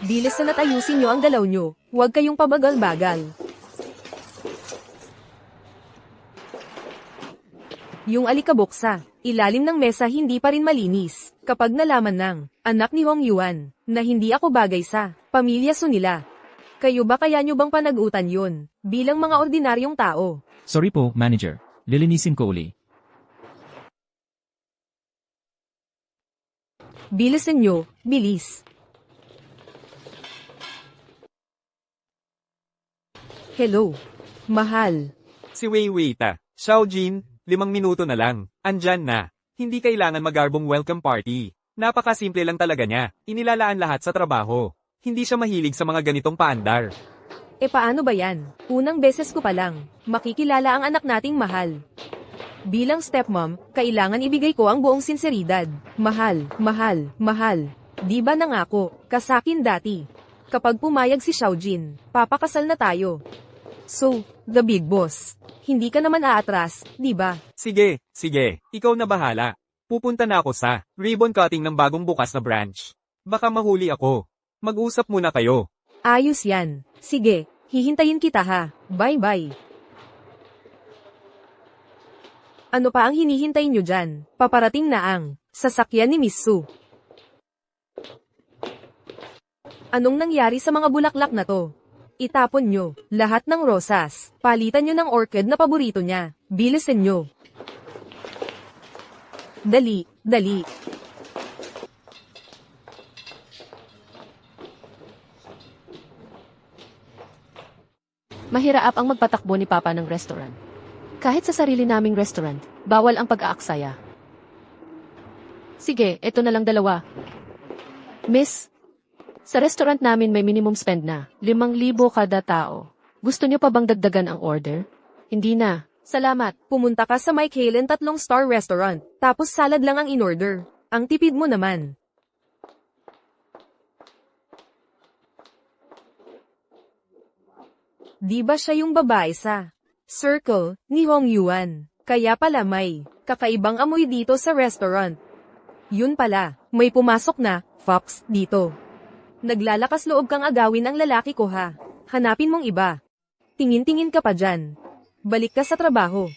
Bilisan at ayusin nyo ang galaw nyo. Huwag kayong pabagal-bagal. Yung alikabok sa ilalim ng mesa hindi pa rin malinis. Kapag nalaman ng anak ni Hong Yuan na hindi ako bagay sa pamilya Su nila. Kayo ba kaya nyo bang panag-utan yun bilang mga ordinaryong tao? Sorry po, manager. Lilinisin ko uli. Bilisan nyo, bilis. Hello, mahal. Si Wei Wei ta. Xiaojin, 5 minuto na lang. Andyan na. Hindi kailangan magarbong welcome party. Napakasimple lang talaga niya. Inilalaan lahat sa trabaho. Hindi siya mahilig sa mga ganitong paandar. E paano ba yan? Unang beses ko pa lang. Makikilala ang anak nating mahal. Bilang stepmom, kailangan ibigay ko ang buong sinseridad. Mahal, mahal, mahal. Di ba nangako, kasakin dati. Kapag pumayag si Xiaojin, papakasal na tayo. So, the big boss. Hindi ka naman aatras, di ba? Sige, sige. Ikaw na bahala. Pupunta na ako sa ribbon cutting ng bagong bukas na branch. Baka mahuli ako. Mag-usap muna kayo. Ayos yan. Sige, hihintayin kita ha. Bye-bye. Ano pa ang hinihintay nyo dyan? Paparating na ang sasakyan ni Miss Su. Anong nangyari sa mga bulaklak na to? Itapon nyo lahat ng rosas. Palitan nyo ng orchid na paborito niya. Bilisan nyo. Dali, dali. Mahiraap ang magpatakbo ni Papa ng restaurant. Kahit sa sarili naming restaurant, bawal ang pag-aaksaya. Sige, eto na lang 2. Miss, sa restaurant namin may minimum spend na 5,000 kada tao. Gusto niyo pa bang dagdagan ang order? Hindi na. Salamat. Pumunta ka sa Mike Halen 3-star restaurant, tapos salad lang ang in-order. Ang tipid mo naman. Di ba siya yung babae sa circle ni Hong Yuan? Kaya pala may kakaibang amoy dito sa restaurant. Yun pala, may pumasok na fox dito. Naglalakas loob kang agawin ang lalaki ko ha. Hanapin mong iba. Tingin-tingin ka pa dyan. Balik ka sa trabaho.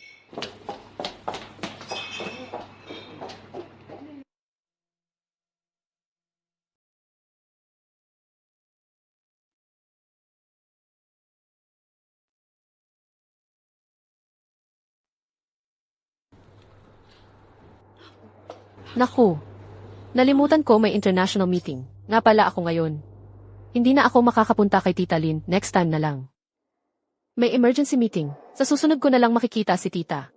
Naku, nalimutan ko may international meeting. Nga pala ako ngayon. Hindi na ako makakapunta kay Tita Lynn, next time na lang. May emergency meeting. Sa susunod ko na lang makikita si Tita.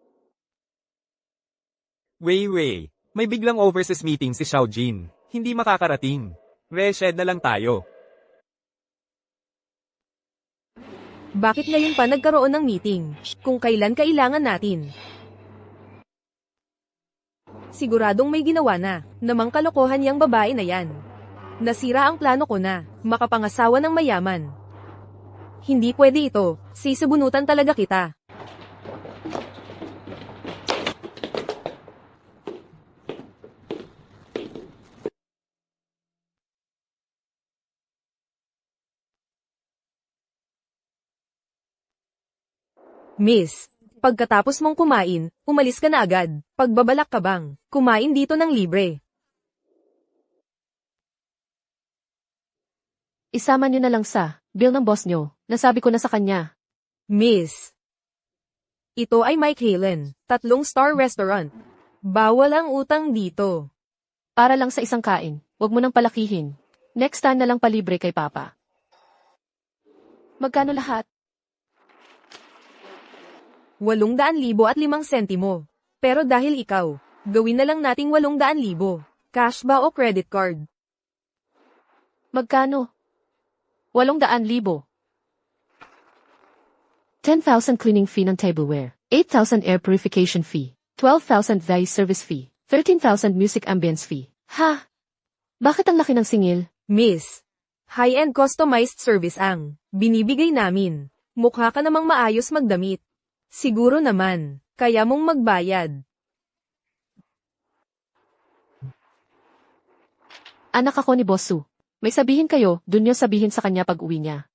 Wei Wei, may biglang overseas meeting si Xiaojin. Hindi makakarating. Reshed na lang tayo. Bakit ngayon pa nagkaroon ng meeting? Kung kailan kailangan natin? Siguradong may ginawa na, namang kalokohan yang babae na yan. Nasira ang plano ko na, makapangasawa ng mayaman. Hindi pwede ito, sisibunutan talaga kita. Miss, pagkatapos mong kumain, umalis ka na agad. Pagbabalak ka bang kumain dito ng libre? Isama niyo na lang sa bill ng boss niyo. Nasabi ko na sa kanya. Miss, ito ay Mike Halen, 3-star restaurant. Bawal ang utang dito. Para lang sa isang kain. Huwag mo nang palakihin. Next time na lang palibre kay Papa. Magkano lahat? 800,005 sentimo. Pero dahil ikaw, gawin na lang nating 800,000. Cash ba o credit card? Magkano? 800,000. 10,000 cleaning fee ng tableware. 8,000 air purification fee. 12,000 VAI service fee. 13,000 music ambience fee. Ha? Bakit ang laki ng singil? Miss, high-end customized service ang binibigay namin. Mukha ka namang maayos magdamit. Siguro naman, kaya mong magbayad. Anak ako ni Boss Su. May sabihin kayo, dun niyo sabihin sa kanya pag uwi niya.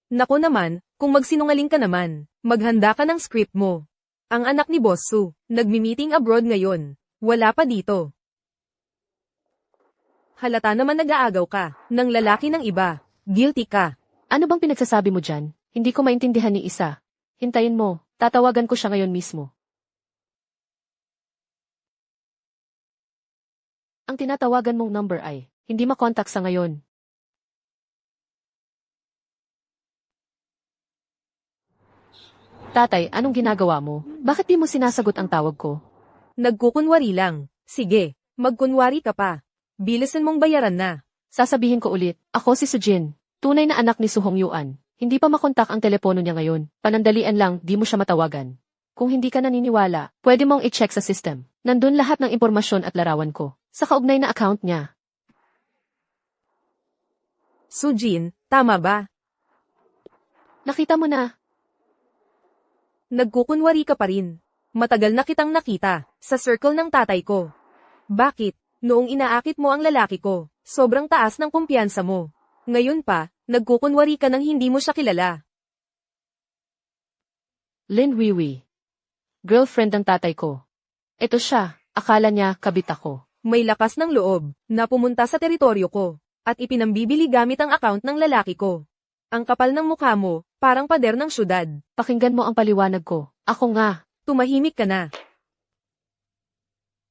Nako naman, kung magsinungaling ka naman, maghanda ka ng script mo. Ang anak ni Boss Su, nagmi-meeting abroad ngayon. Wala pa dito. Halata naman nag-aagaw ka, ng lalaki ng iba. Guilty ka. Ano bang pinagsasabi mo dyan? Hindi ko maintindihan ni isa. Hintayin mo, tatawagan ko siya ngayon mismo. Ang tinatawagan mong number ay, hindi makontak sa ngayon. Tatay, anong ginagawa mo? Bakit di mo sinasagot ang tawag ko? Nagkukunwari lang. Sige, magkunwari ka pa. Bilisan mong bayaran na. Sasabihin ko ulit, ako si Sujin, tunay na anak ni Su Hongyuan. Hindi pa makontak ang telepono niya ngayon. Panandalian lang, di mo siya matawagan. Kung hindi ka naniniwala, pwede mong i-check sa system. Nandun lahat ng impormasyon at larawan ko. Sa kaugnay na account niya. Sujin, tama ba? Nakita mo na. Nagkukunwari ka pa rin. Matagal na kitang nakita, sa circle ng tatay ko. Bakit? Noong inaakit mo ang lalaki ko, sobrang taas ng kumpiyansa mo. Ngayon pa, nagkukunwari ka nang hindi mo siya kilala. Lin Wiwi. Girlfriend ng tatay ko. Ito siya, akala niya kabit ako. May lakas ng loob, na pumunta sa teritoryo ko, at ipinambibili gamit ang account ng lalaki ko. Ang kapal ng mukha mo, parang pader ng syudad. Pakinggan mo ang paliwanag ko. Ako nga. Tumahimik ka na.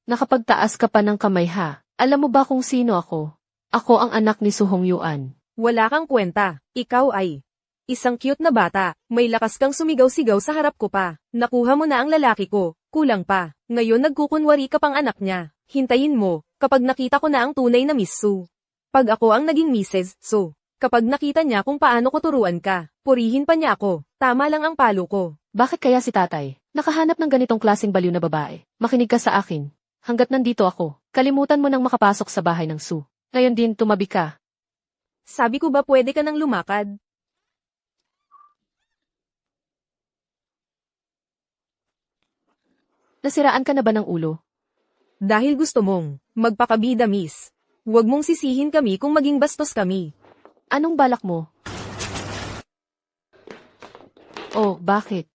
Nakapagtaas ka pa ng kamay ha. Alam mo ba kung sino ako? Ako ang anak ni Su Hongyuan. Wala kang kwenta, ikaw ay isang cute na bata, may lakas kang sumigaw-sigaw sa harap ko pa. Nakuha mo na ang lalaki ko, kulang pa. Ngayon nagkukunwari ka pang anak niya. Hintayin mo, kapag nakita ko na ang tunay na Miss Su. Pag ako ang naging Mrs. Su. Kapag nakita niya kung paano ko turuan ka, purihin pa niya ako. Tama lang ang palo ko. Bakit kaya si tatay? Nakahanap ng ganitong klaseng baliw na babae. Makinig ka sa akin. Hanggat nandito ako, kalimutan mo nang makapasok sa bahay ng Su. Ngayon din tumabi ka. Sabi ko ba pwede ka nang lumakad? Nasiraan ka na ba ng ulo? Dahil gusto mong magpakabida, miss. Huwag mong sisihin kami kung maging bastos kami. Anong balak mo? Oh, bakit?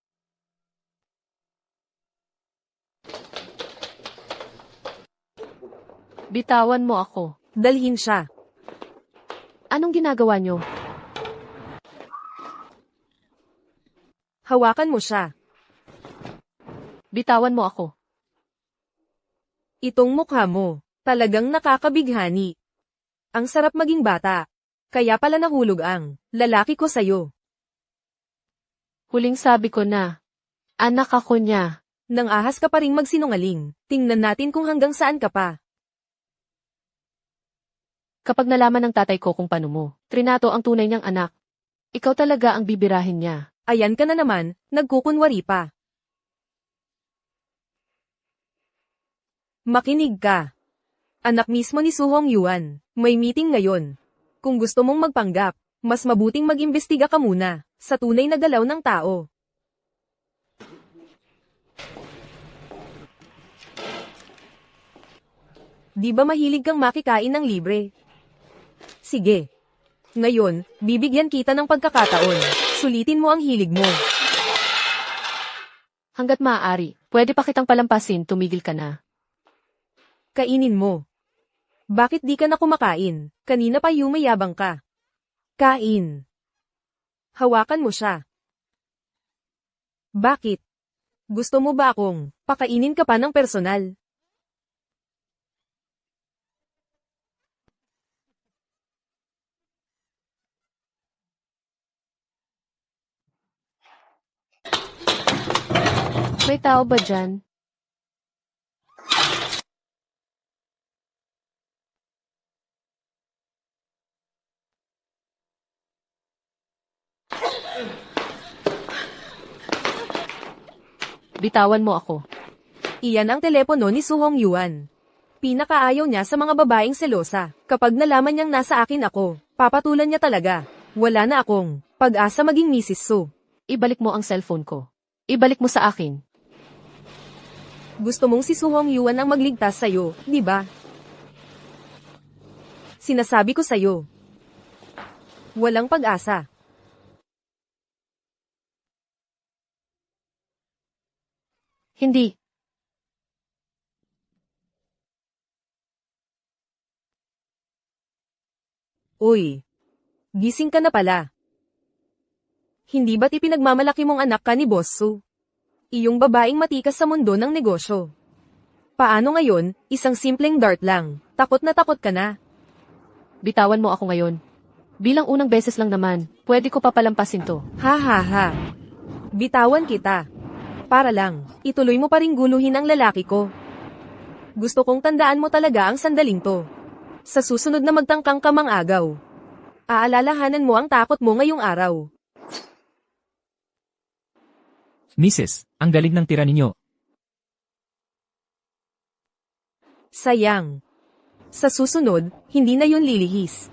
Bitawan mo ako. Dalhin siya. Anong ginagawa niyo? Hawakan mo siya. Bitawan mo ako. Itong mukha mo, talagang nakakabighani. Ang sarap maging bata. Kaya pala nahulog ang lalaki ko sa'yo. Huling sabi ko na. Anak ako niya. Nang ahas ka pa ring magsinungaling, tingnan natin kung hanggang saan ka pa. Kapag nalaman ng tatay ko kung paano mo, trinato ang tunay niyang anak. Ikaw talaga ang bibirahin niya. Ayan ka na naman, nagkukunwari pa. Makinig ka. Anak mismo ni Su Hongyuan, may meeting ngayon. Kung gusto mong magpanggap, mas mabuting mag-imbestiga ka muna, sa tunay na galaw ng tao. Di ba mahilig kang makikain ng libre? Sige. Ngayon, bibigyan kita ng pagkakataon. Sulitin mo ang hilig mo. Hanggat maaari, pwede pa kitang palampasin, tumigil ka na. Kainin mo. Bakit di ka na kumakain? Kanina pa yumayabang ka. Kain. Hawakan mo siya. Bakit? Gusto mo ba akong pakainin ka pa ng personal? May tao ba dyan? Bitawan mo ako. Iyan ang telepono ni Su Hongyuan. Pinakaayaw niya sa mga babaeng selosa. Kapag nalaman niyang nasa akin ako, papatulan niya talaga. Wala na akong pag-asa maging Mrs. Su. Ibalik mo ang cellphone ko. Ibalik mo sa akin. Gusto mong si Su Hongyuan ang magligtas sa'yo, di ba? Sinasabi ko sa'yo. Walang pag-asa. Hindi. Uy. Gising ka na pala. Hindi ba't ipinagmamalaki mong anak ka ni Boss Su? Iyong babaeng matikas sa mundo ng negosyo. Paano ngayon, isang simpleng dart lang, takot ka na. Bitawan mo ako ngayon. Bilang unang beses lang naman, pwede ko papalampasin to. Ha ha ha. Bitawan kita. Para lang, ituloy mo pa ring guluhin ang lalaki ko. Gusto kong tandaan mo talaga ang sandaling to. Sa susunod na magtangkang ka mang-agaw. Aalalahanan mo ang takot mo ngayong araw. Mrs., ang galing ng tira ninyo. Sayang. Sa susunod, hindi na yun lilihis.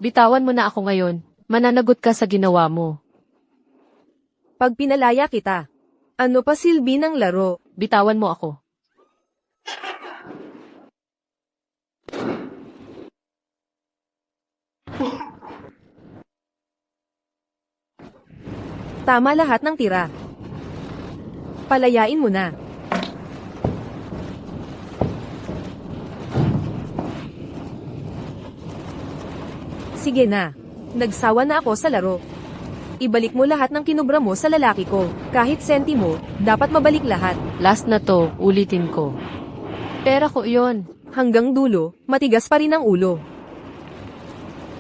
Bitawan mo na ako ngayon. Mananagot ka sa ginawa mo. Pag pinalaya kita, ano pa silbi ng laro? Bitawan mo ako. Tama lahat ng tira. Palayain mo na. Sige na. Nagsawa na ako sa laro. Ibalik mo lahat ng kinubra mo sa lalaki ko. Kahit sentimo, dapat mabalik lahat. Last na to, ulitin ko. Pera ko yon. Hanggang dulo, matigas pa rin ang ulo.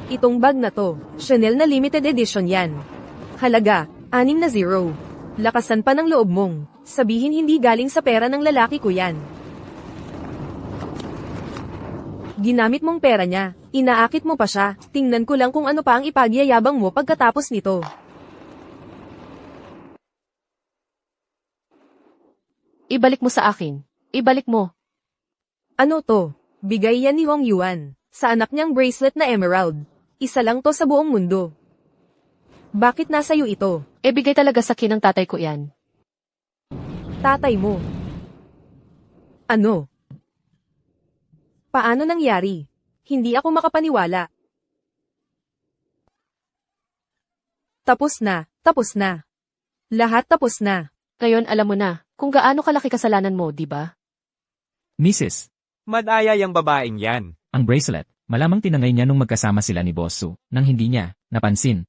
Itong bag na to, Chanel na limited edition yan. Halaga, 6 Lakasan pa ng loob mong. Sabihin hindi galing sa pera ng lalaki ko yan. Ginamit mong pera niya, inaakit mo pa siya, tingnan ko lang kung ano pa ang ipagyayabang mo pagkatapos nito. Ibalik mo sa akin. Ibalik mo. Ano to? Bigay yan ni Hong Yuan, sa anak niyang bracelet na emerald. Isa lang to sa buong mundo. Bakit nasa'yo ito? Bigay talaga sa akin ng tatay ko yan. Tatay mo. Ano? Paano nangyari? Hindi ako makapaniwala. Tapos na, tapos na. Lahat tapos na. Ngayon alam mo na, kung gaano kalaki kasalanan mo, di ba? Mrs., Madaya yung babaeng yan. ang bracelet, malamang tinangay niya nung magkasama sila ni Boss Su, nang hindi niya napansin.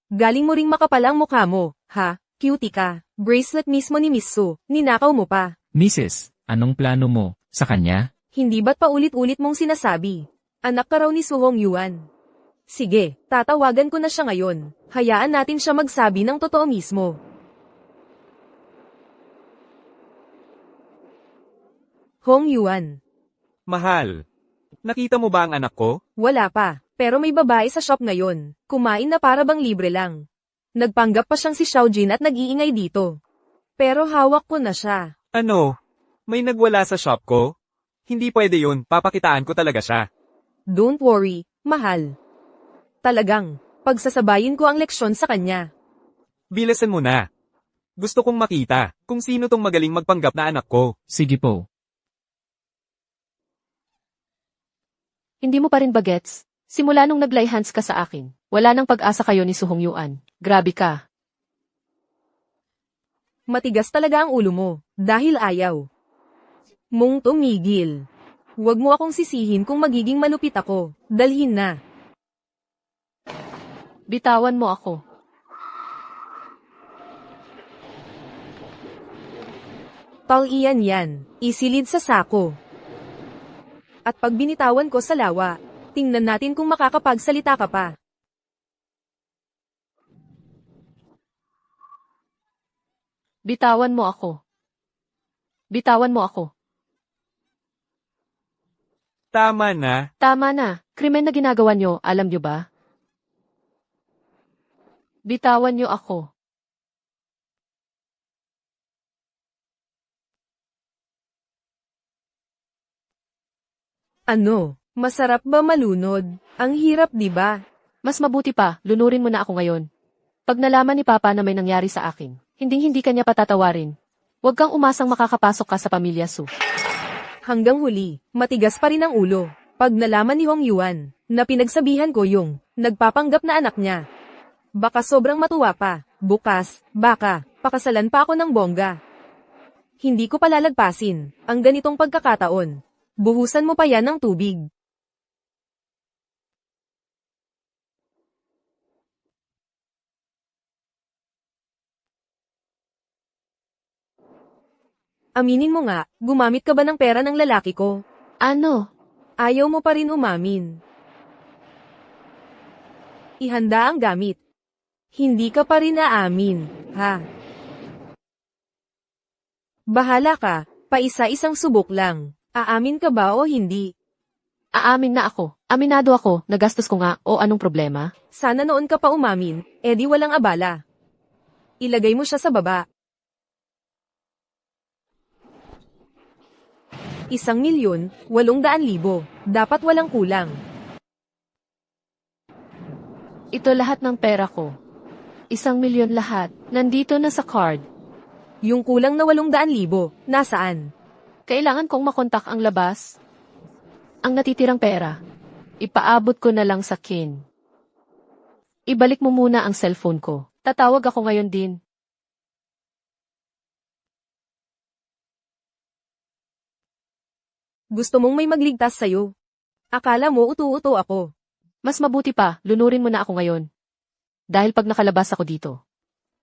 Galing mo ring makapal ang mukha mo, ha? Cutie ka. Bracelet mismo ni Miss Su, ninakaw mo pa. Mrs., anong plano mo sa kanya? Hindi ba't paulit-ulit mong sinasabi? Anak ka raw ni Su Hong Yuan. Sige, tatawagan ko na siya ngayon. Hayaan natin siya magsabi ng totoo mismo. Hong Yuan. Mahal. Nakita mo ba ang anak ko? Wala pa, pero may babae sa shop ngayon. Kumain na para bang libre lang. Nagpanggap pa siyang si Xiaojin at nag-iingay dito. Pero hawak ko na siya. Ano? May nagwala sa shop ko? Hindi pwede yun, papakitaan ko talaga siya. Don't worry, mahal. Talagang, pagsasabayin ko ang leksyon sa kanya. Bilasan mo na. Gusto kong makita kung sino tong magaling magpanggap na anak ko. Sige po. Hindi mo pa rin bagets? Simula nung naglay hands ka sa akin, wala nang pag-asa kayo ni Su Hong Yuan. Grabe ka. Matigas talaga ang ulo mo, dahil ayaw mong tumigil. Huwag mo akong sisihin kung magiging malupit ako. Dalhin na. Bitawan mo ako. Pal-iyan yan, isilid sa sako. At pag binitawan ko sa lawa, tingnan natin kung makakapagsalita ka pa. Bitawan mo ako. Bitawan mo ako. Tama na. Tama na. Krimen na ginagawa nyo, alam nyo ba? Bitawan nyo ako. Ano? Masarap ba malunod? Ang hirap, di ba? Mas mabuti pa, lunurin mo na ako ngayon. Pag nalaman ni Papa na may nangyari sa akin, hindi kanya patatawarin. Huwag kang umasang makakapasok ka sa pamilya Su. Hanggang huli, matigas pa rin ang ulo. Pag nalaman ni Hong Yuan, na pinagsabihan ko yung nagpapanggap na anak niya. Baka sobrang matuwa pa. Bukas, baka, pakasalan pa ako ng bongga. Hindi ko palalagpasin ang ganitong pagkakataon. Buhusan mo pa yan ng tubig. Aminin mo nga, gumamit ka ba ng pera ng lalaki ko? Ano? Ayaw mo pa rin umamin. Ihanda ang gamit. Hindi ka pa rin aamin, ha? Bahala ka, paisa-isang subok lang. Aamin ka ba o hindi? Aamin na ako. Aminado ako, nagastos ko nga, o anong problema? Sana noon ka pa umamin, edi walang abala. Ilagay mo siya sa baba. 1,800,000, dapat walang kulang. Ito lahat ng pera ko. 1,000,000 lahat, nandito na sa card. Yung kulang na 800,000, nasaan? Kailangan kong makontak ang labas. Ang natitirang pera, ipaabot ko na lang sa kin. Ibalik mo muna ang cellphone ko. Tatawag ako ngayon din. Gusto mong may magligtas sa'yo. Akala mo utu-uto ako. Mas mabuti pa, lunurin mo na ako ngayon. Dahil pag nakalabas ako dito,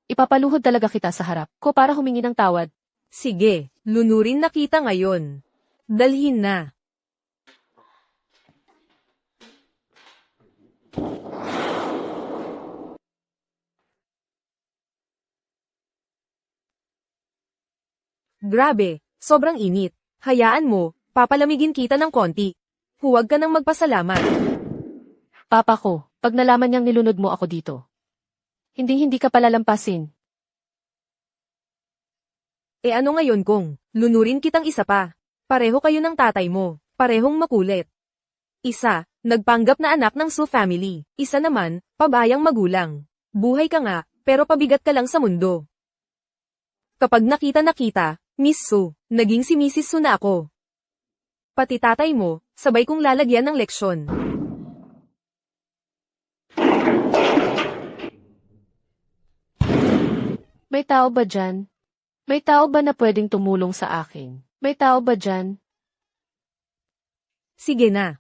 ipapaluhod talaga kita sa harap ko para humingi ng tawad. Sige, lunurin na kita ngayon. Dalhin na. Grabe, sobrang init. Hayaan mo, papalamigin kita ng konti. Huwag ka nang magpasalamat. Papa ko, pag nalaman niyang nilunod mo ako dito, hindi ka palalampasin. E ano ngayon kung lunurin kitang isa pa? Pareho kayo ng tatay mo, parehong makulit. Isa, nagpanggap na anak ng Su family. Isa naman, pabayang magulang. Buhay ka nga, pero pabigat ka lang sa mundo. Kapag nakita, Miss Su, naging si Mrs. Su na ako. Pati tatay mo, sabay kong lalagyan ng leksyon. May tao ba dyan? May tao ba na pwedeng tumulong sa akin? May tao ba dyan? Sige na.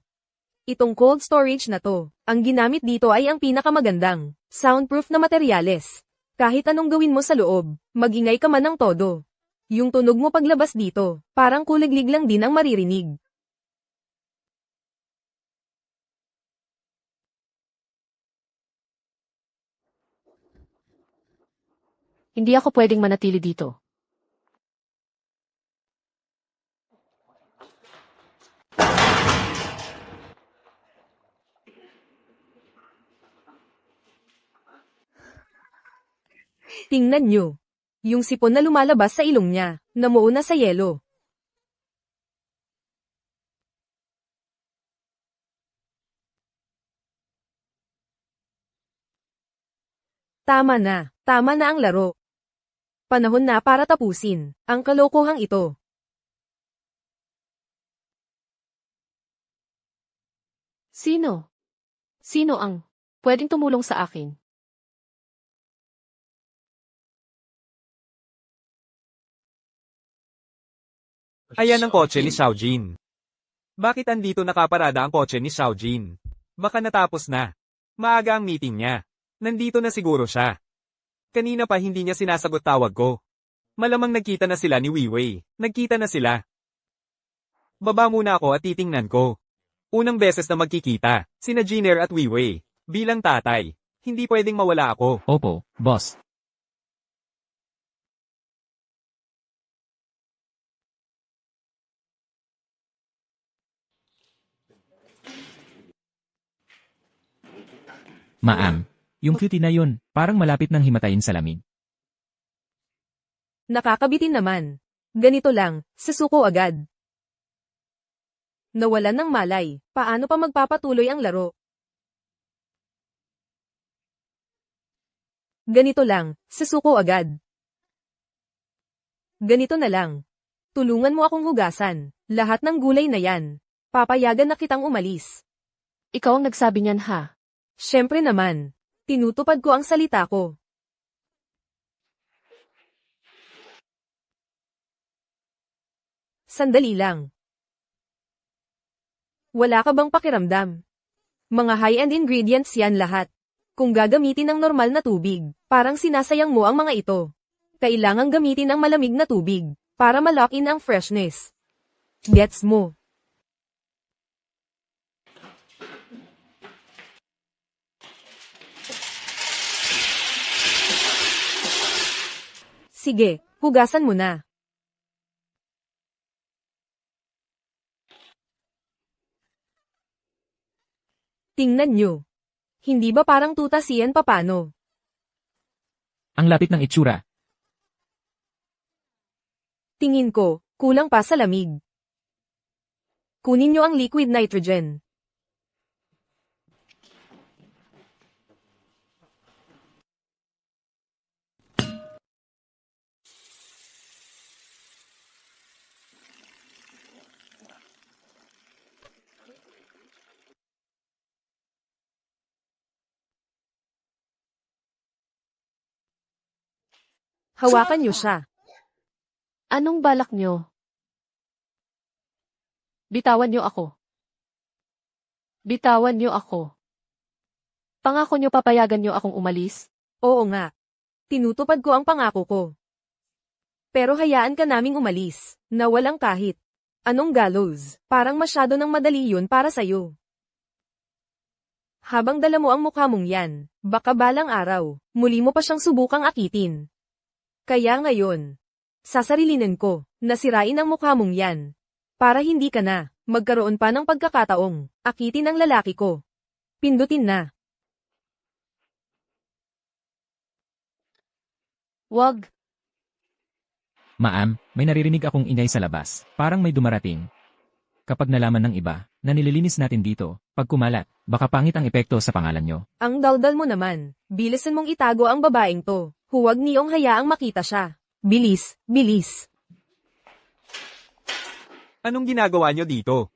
Itong cold storage na to, ang ginamit dito ay ang pinakamagandang, soundproof na materyales. Kahit anong gawin mo sa loob, magingay ka man ng todo. Yung tunog mo paglabas dito, parang kuliglig lang din ang maririnig. Hindi ako pwedeng manatili dito. Tingnan nyo. Yung sipon na lumalabas sa ilong niya, namuo na sa yelo. Tama na ang laro. Panahon na para tapusin ang kalokohang ito. Sino? Sino ang pwedeng tumulong sa akin? Ayan ang kotse ni Xiaojin. Bakit andito nakaparada ang kotse ni Xiaojin? Baka natapos na. Maaga ang meeting niya. Nandito na siguro siya. Kanina pa hindi niya sinasagot tawag ko. Malamang nagkita na sila ni Weiwei. Nagkita na sila. Baba muna ako at titingnan ko. Unang beses na magkikita, sina Jiner at Weiwei. Bilang tatay, hindi pwedeng mawala ako. Opo, boss. Ma'am, yung cutie na yun, parang malapit nang himatayin sa lamig. Nakakabitin naman. Ganito lang, sasuko agad. Nawalan ng malay, paano pa magpapatuloy ang laro? Ganito lang, susuko agad. Ganito na lang. Tulungan mo akong hugasan. Lahat ng gulay na yan. Papayagan na kitang umalis. Ikaw ang nagsabi niyan ha. Siyempre naman. Tinutupad ko ang salita ko. Sandali lang. Wala ka bang pakiramdam? Mga high-end ingredients yan lahat. Kung gagamitin ng normal na tubig, parang sinasayang mo ang mga ito. Kailangang gamitin ang malamig na tubig, para ma-lock in ang freshness. Gets mo? Sige, hugasan mo na. Tingnan nyo. Hindi ba parang tutas iyan papano? Ang lapit ng itsura. Tingin ko, kulang pa sa lamig. Kunin nyo ang liquid nitrogen. Hawakan nyo siya. Anong balak nyo? Bitawan nyo ako. Bitawan nyo ako. Pangako nyo papayagan nyo akong umalis? Oo nga. Tinutupad ko ang pangako ko. Pero hayaan ka naming umalis, na walang kahit. Anong gallows? Parang masyado ng madali yun para sayo. Habang dala mo ang mukha mong yan, baka balang araw, muli mo pa siyang subukang akitin. Kaya ngayon, sasarilinin ko, nasirain ang mukha mong yan. Para hindi ka na, magkaroon pa ng pagkakataong, akitin ang lalaki ko. Pindutin na. Wag. Ma'am, may naririnig akong ingay sa labas. Parang may dumarating. Kapag nalaman ng iba, na nililinis natin dito, pag kumalat, baka pangit ang epekto sa pangalan nyo. Ang daldal mo naman, bilisan mong itago ang babaeng to. Huwag niyong hayaang makita siya. Bilis, bilis. Anong ginagawa nyo dito?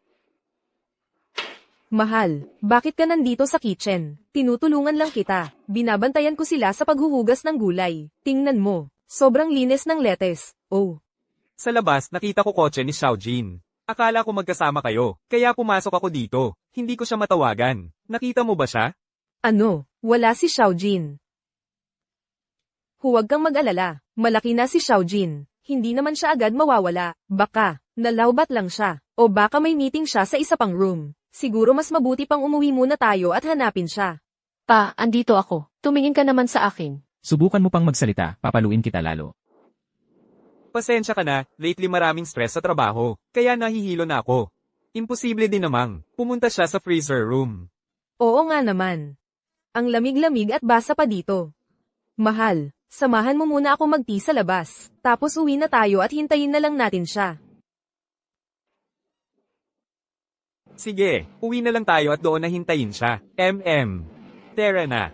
Mahal, bakit ka nandito sa kitchen? Tinutulungan lang kita. Binabantayan ko sila sa paghuhugas ng gulay. Tingnan mo, sobrang linis ng lettuce. Oh, Sa labas, nakita ko kotse ni Xiaojin. Akala ko magkasama kayo, kaya pumasok ako dito. Hindi ko siya matawagan. Nakita mo ba siya? ano, wala si Xiaojin. Huwag kang mag-alala, malaki na si Xiaojin. Hindi naman siya agad mawawala. Baka, nalawbat lang siya. O baka may meeting siya sa isa pang room. Siguro mas mabuti pang umuwi muna tayo at hanapin siya. Pa, andito ako. Tumingin ka naman sa akin. Subukan mo pang magsalita, papaluin kita lalo. Pasensya ka na, lately maraming stress sa trabaho, kaya nahihilo na ako. Imposible din namang, pumunta siya sa freezer room. Oo nga naman. Ang lamig-lamig at basa pa dito. Mahal, samahan mo muna ako mag-tea sa labas. Tapos uwi na tayo at hintayin na lang natin siya. Sige, uwi na lang tayo at doon na hintayin siya. Tara na.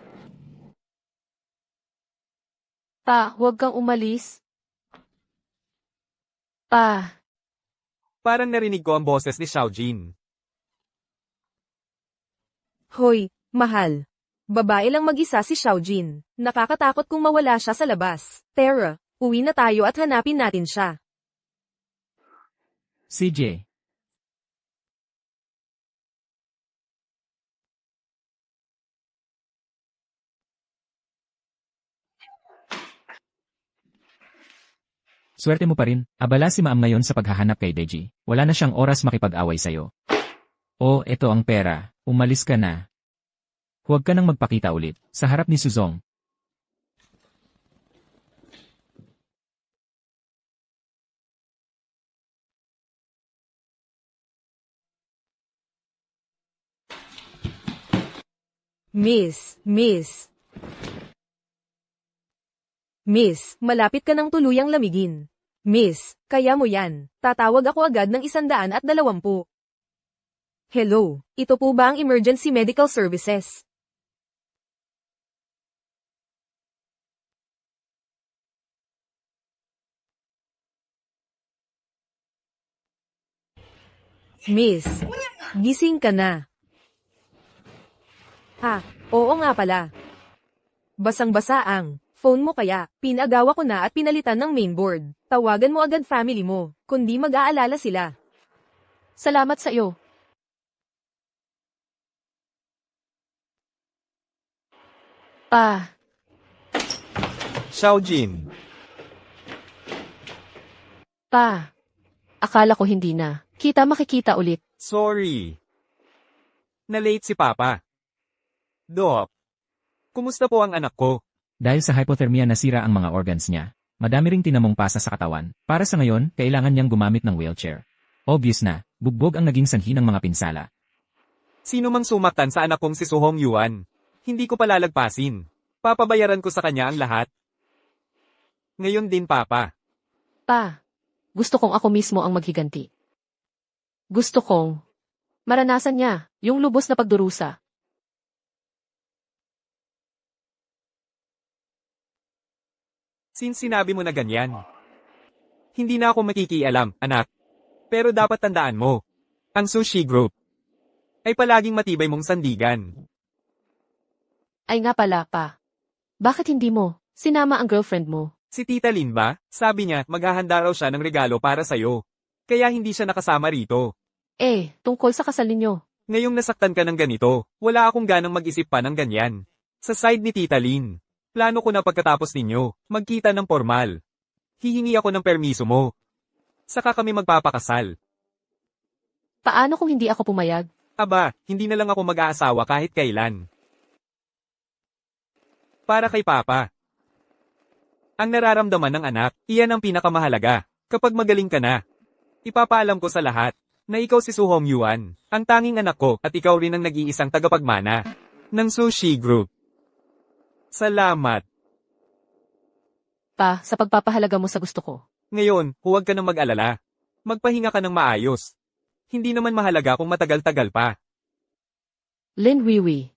Pa, huwag kang umalis. Pa, Parang narinig ko ang boses ni Xiaojin. Hoy, mahal. Babae lang mag-isa si Xiaojin. Nakakatakot kung mawala siya sa labas. Tara, uwi na tayo at hanapin natin siya. CJ. Swerte mo pa rin, abala si Ma'am ngayon sa paghahanap kay Deji. Wala na siyang oras makipag-away sa'yo. Oh, eto ang pera. Umalis ka na. Huwag ka nang magpakita ulit, sa harap ni Suzong. Miss, malapit ka ng tuluyang lamigin. Miss, kaya mo yan. Tatawag ako agad ng 120. Hello, ito po ba ang emergency medical services? Miss, gising ka na. Ha, oo nga pala. Basang-basa ang phone mo kaya, pinagawa ko na at pinalitan ng mainboard. Tawagan mo agad family mo, kundi mag-aalala sila. Salamat sa iyo. Pa, Xiaojin, pa. Akala ko hindi na. Kita makikita ulit. sorry. Na-late si Papa. Doc, kumusta po ang anak ko? Dahil sa hypothermia nasira ang mga organs niya, madami ring tinamong pasa sa katawan. Para sa ngayon, kailangan niyang gumamit ng wheelchair. Obvious na, bugbog ang naging sanhi ng mga pinsala. Sino mang sumaktan sa anak kong si Suhong Yuan? Hindi ko palalagpasin. Papabayaran ko sa kanya ang lahat. Ngayon din, Papa. Pa, gusto kong ako mismo ang maghiganti. Gusto kong maranasan niya yung lubos na pagdurusa. Since sinabi mo na ganyan, hindi na ako makikialam, anak. Pero dapat tandaan mo, ang sushi group ay palaging matibay mong sandigan. Ay nga pala, pa. Bakit hindi mo sinama ang girlfriend mo? Si Tita Lin ba? Sabi niya, maghahanda raw siya ng regalo para sa'yo. Kaya hindi siya nakasama rito. Tungkol sa kasal ninyo. Ngayong nasaktan ka ng ganito, wala akong ganang mag-isip pa ng ganyan. Sa side ni Tita Lin, plano ko na pagkatapos ninyo, magkita ng formal. Hihingi ako ng permiso mo. Saka kami magpapakasal. Paano kung hindi ako pumayag? Aba, hindi na lang ako mag-aasawa kahit kailan. Para kay Papa. Ang nararamdaman ng anak, iyan ang pinakamahalaga. Kapag magaling ka na, ipapaalam ko sa lahat na ikaw si Suhong Yuan, ang tanging anak ko at ikaw rin ang nag-iisang tagapagmana ng sushi group. Salamat. Pa, sa pagpapahalaga mo sa gusto ko. Ngayon, huwag ka nang mag-alala. Magpahinga ka ng maayos. Hindi naman mahalaga kung matagal-tagal pa. Lin Wiwi.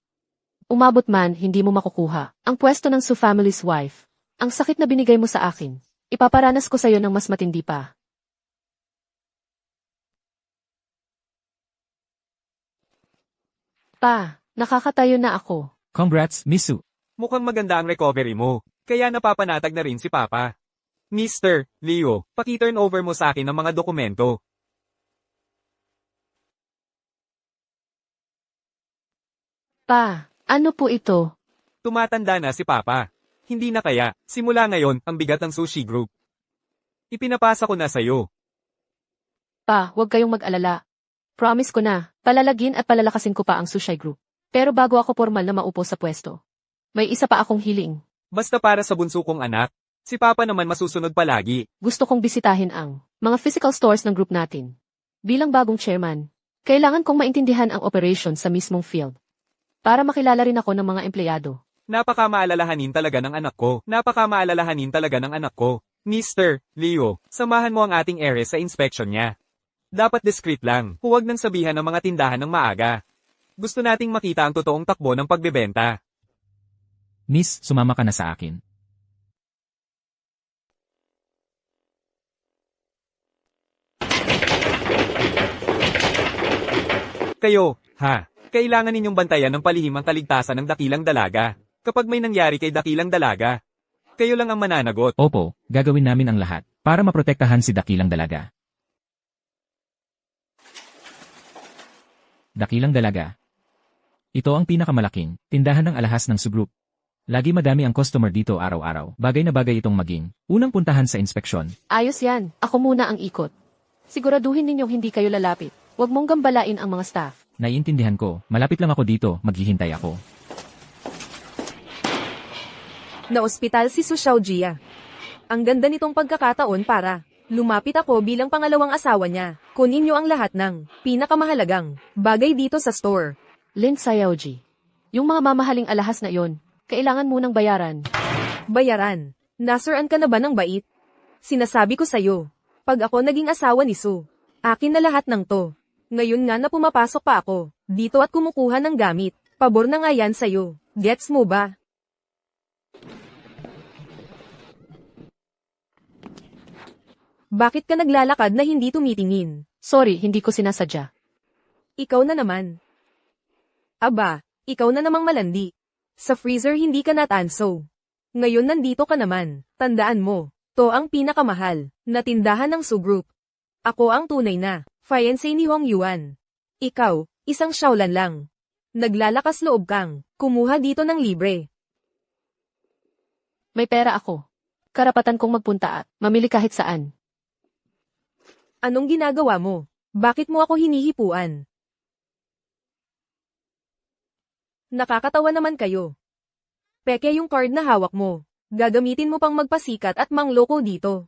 Umabot man, hindi mo makukuha ang pwesto ng Su family's wife. Ang sakit na binigay mo sa akin, ipaparanas ko sa'yo ng mas matindi pa. Pa, nakakatayo na ako. Congrats, Misu. Mukhang maganda ang recovery mo, kaya napapanatag na rin si Papa. Mr. Leo, paki-turn over mo sa akin ang mga dokumento. Pa, ano po ito? Tumatanda na si Papa. Hindi na kaya, simula ngayon, ang bigat ng sushi group. Ipinapasa ko na sa'yo. Pa, huwag kayong mag-alala. Promise ko na, palalagin at palalakasin ko pa ang sushi group. Pero bago ako formal na maupo sa pwesto, may isa pa akong hiling. Basta para sa bunso kong anak, si Papa naman masusunod palagi. Gusto kong bisitahin ang mga physical stores ng group natin. Bilang bagong chairman, kailangan kong maintindihan ang operation sa mismong field. Para makilala rin ako ng mga empleyado. Napakamaalalahanin talaga ng anak ko. Napakamaalalahanin talaga ng anak ko. Mr. Leo, samahan mo ang ating heiress sa inspection niya. Dapat discreet lang. Huwag nang sabihan ng mga tindahan ng maaga. Gusto nating makita ang totoong takbo ng pagbebenta. Miss, sumama ka na sa akin. Kayo, ha? Kailangan ninyong bantayan ng palihim ang kaligtasan ng dakilang dalaga. Kapag may nangyari kay dakilang dalaga, kayo lang ang mananagot. Opo, gagawin namin ang lahat para maprotektahan si Dakilang Dalaga. Dakilang Dalaga. Ito ang pinakamalaking tindahan ng alahas ng Sugroup. Lagi madami ang customer dito araw-araw. Bagay na bagay itong maging unang puntahan sa inspeksyon. Ayos yan, ako muna ang ikot. Siguraduhin ninyong hindi kayo lalapit. Huwag mong gambalain ang mga staff. Naiintindihan ko, malapit lang ako dito, maghihintay ako. Na-ospital si Su Xiaojia. Ang ganda nitong pagkakataon para lumapit ako bilang pangalawang asawa niya. Kunin niyo ang lahat ng pinakamahalagang bagay dito sa store. Lin Xiaoji. Yung mga mamahaling alahas na yon, kailangan munang bayaran. Bayaran. Nasuran ka na ba ng bait? Sinasabi ko sa'yo, pag ako naging asawa ni Su, akin na lahat ng to. Ngayon nga na pumapasok pa ako dito at kumukuha ng gamit. Pabor na nga yan sa'yo. Gets mo ba? Bakit ka naglalakad na hindi tumitingin? Sorry, hindi ko sinasadya. Ikaw na naman. Aba, ikaw na namang malandi. Sa freezer hindi ka natanso. Ngayon nandito ka naman. Tandaan mo, to ang pinakamahal na tindahan ng Su Group. Ako ang tunay na fiancé ni Hong Yuan. Ikaw, isang Shaolan lang. Naglalakas loob kang kumuha dito ng libre. May pera ako. Karapatan kong magpunta at mamili kahit saan. Anong ginagawa mo? Bakit mo ako hinihipuan? Nakakatawa naman kayo. Peke yung card na hawak mo. Gagamitin mo pang magpasikat at mangloko dito.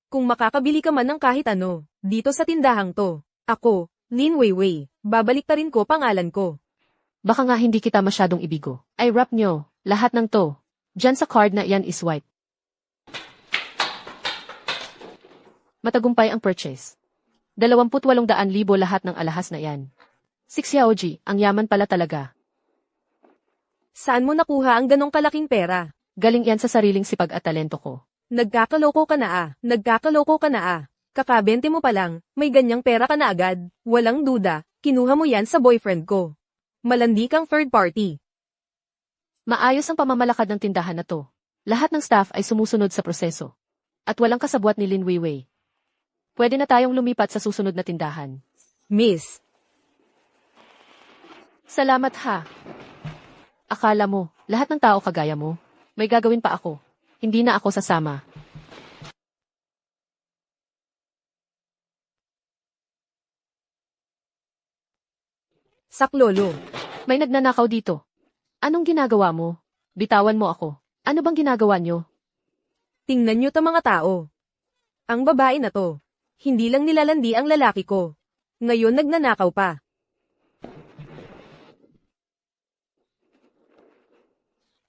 Kung makakabili ka man ng kahit ano, dito sa tindahang to, ako, Lin Weiwei, babalik ta rin ko pangalan ko. Baka nga hindi kita masyadong ibigo. Ay rap nyo, lahat ng to. Diyan sa card na iyan is white. Matagumpay ang purchase. 28,000 lahat ng alahas na yan. 6 Yaoji, ang yaman pala talaga. Saan mo nakuha ang ganong kalaking pera? Galing yan sa sariling sipag at talento ko. Nagkakaloko ka na ah. Nagkakaloko ka na ah. Kakabente mo pa lang, may ganyang pera ka na agad. Walang duda, kinuha mo yan sa boyfriend ko. Malandi kang third party. Maayos ang pamamalakad ng tindahan na to. Lahat ng staff ay sumusunod sa proseso. At walang kasabwat ni Lin Weiwei. Pwede na tayong lumipat sa susunod na tindahan. Miss, Salamat ha. Akala mo, lahat ng tao kagaya mo? May gagawin pa ako. Hindi na ako sasama. saklolo. May nagnanakaw dito. Anong ginagawa mo? Bitawan mo ako. Ano bang ginagawa nyo? Tingnan nyo ta mga tao. Ang babae na to. Hindi lang nilalandi ang lalaki ko. Ngayon nagnanakaw pa.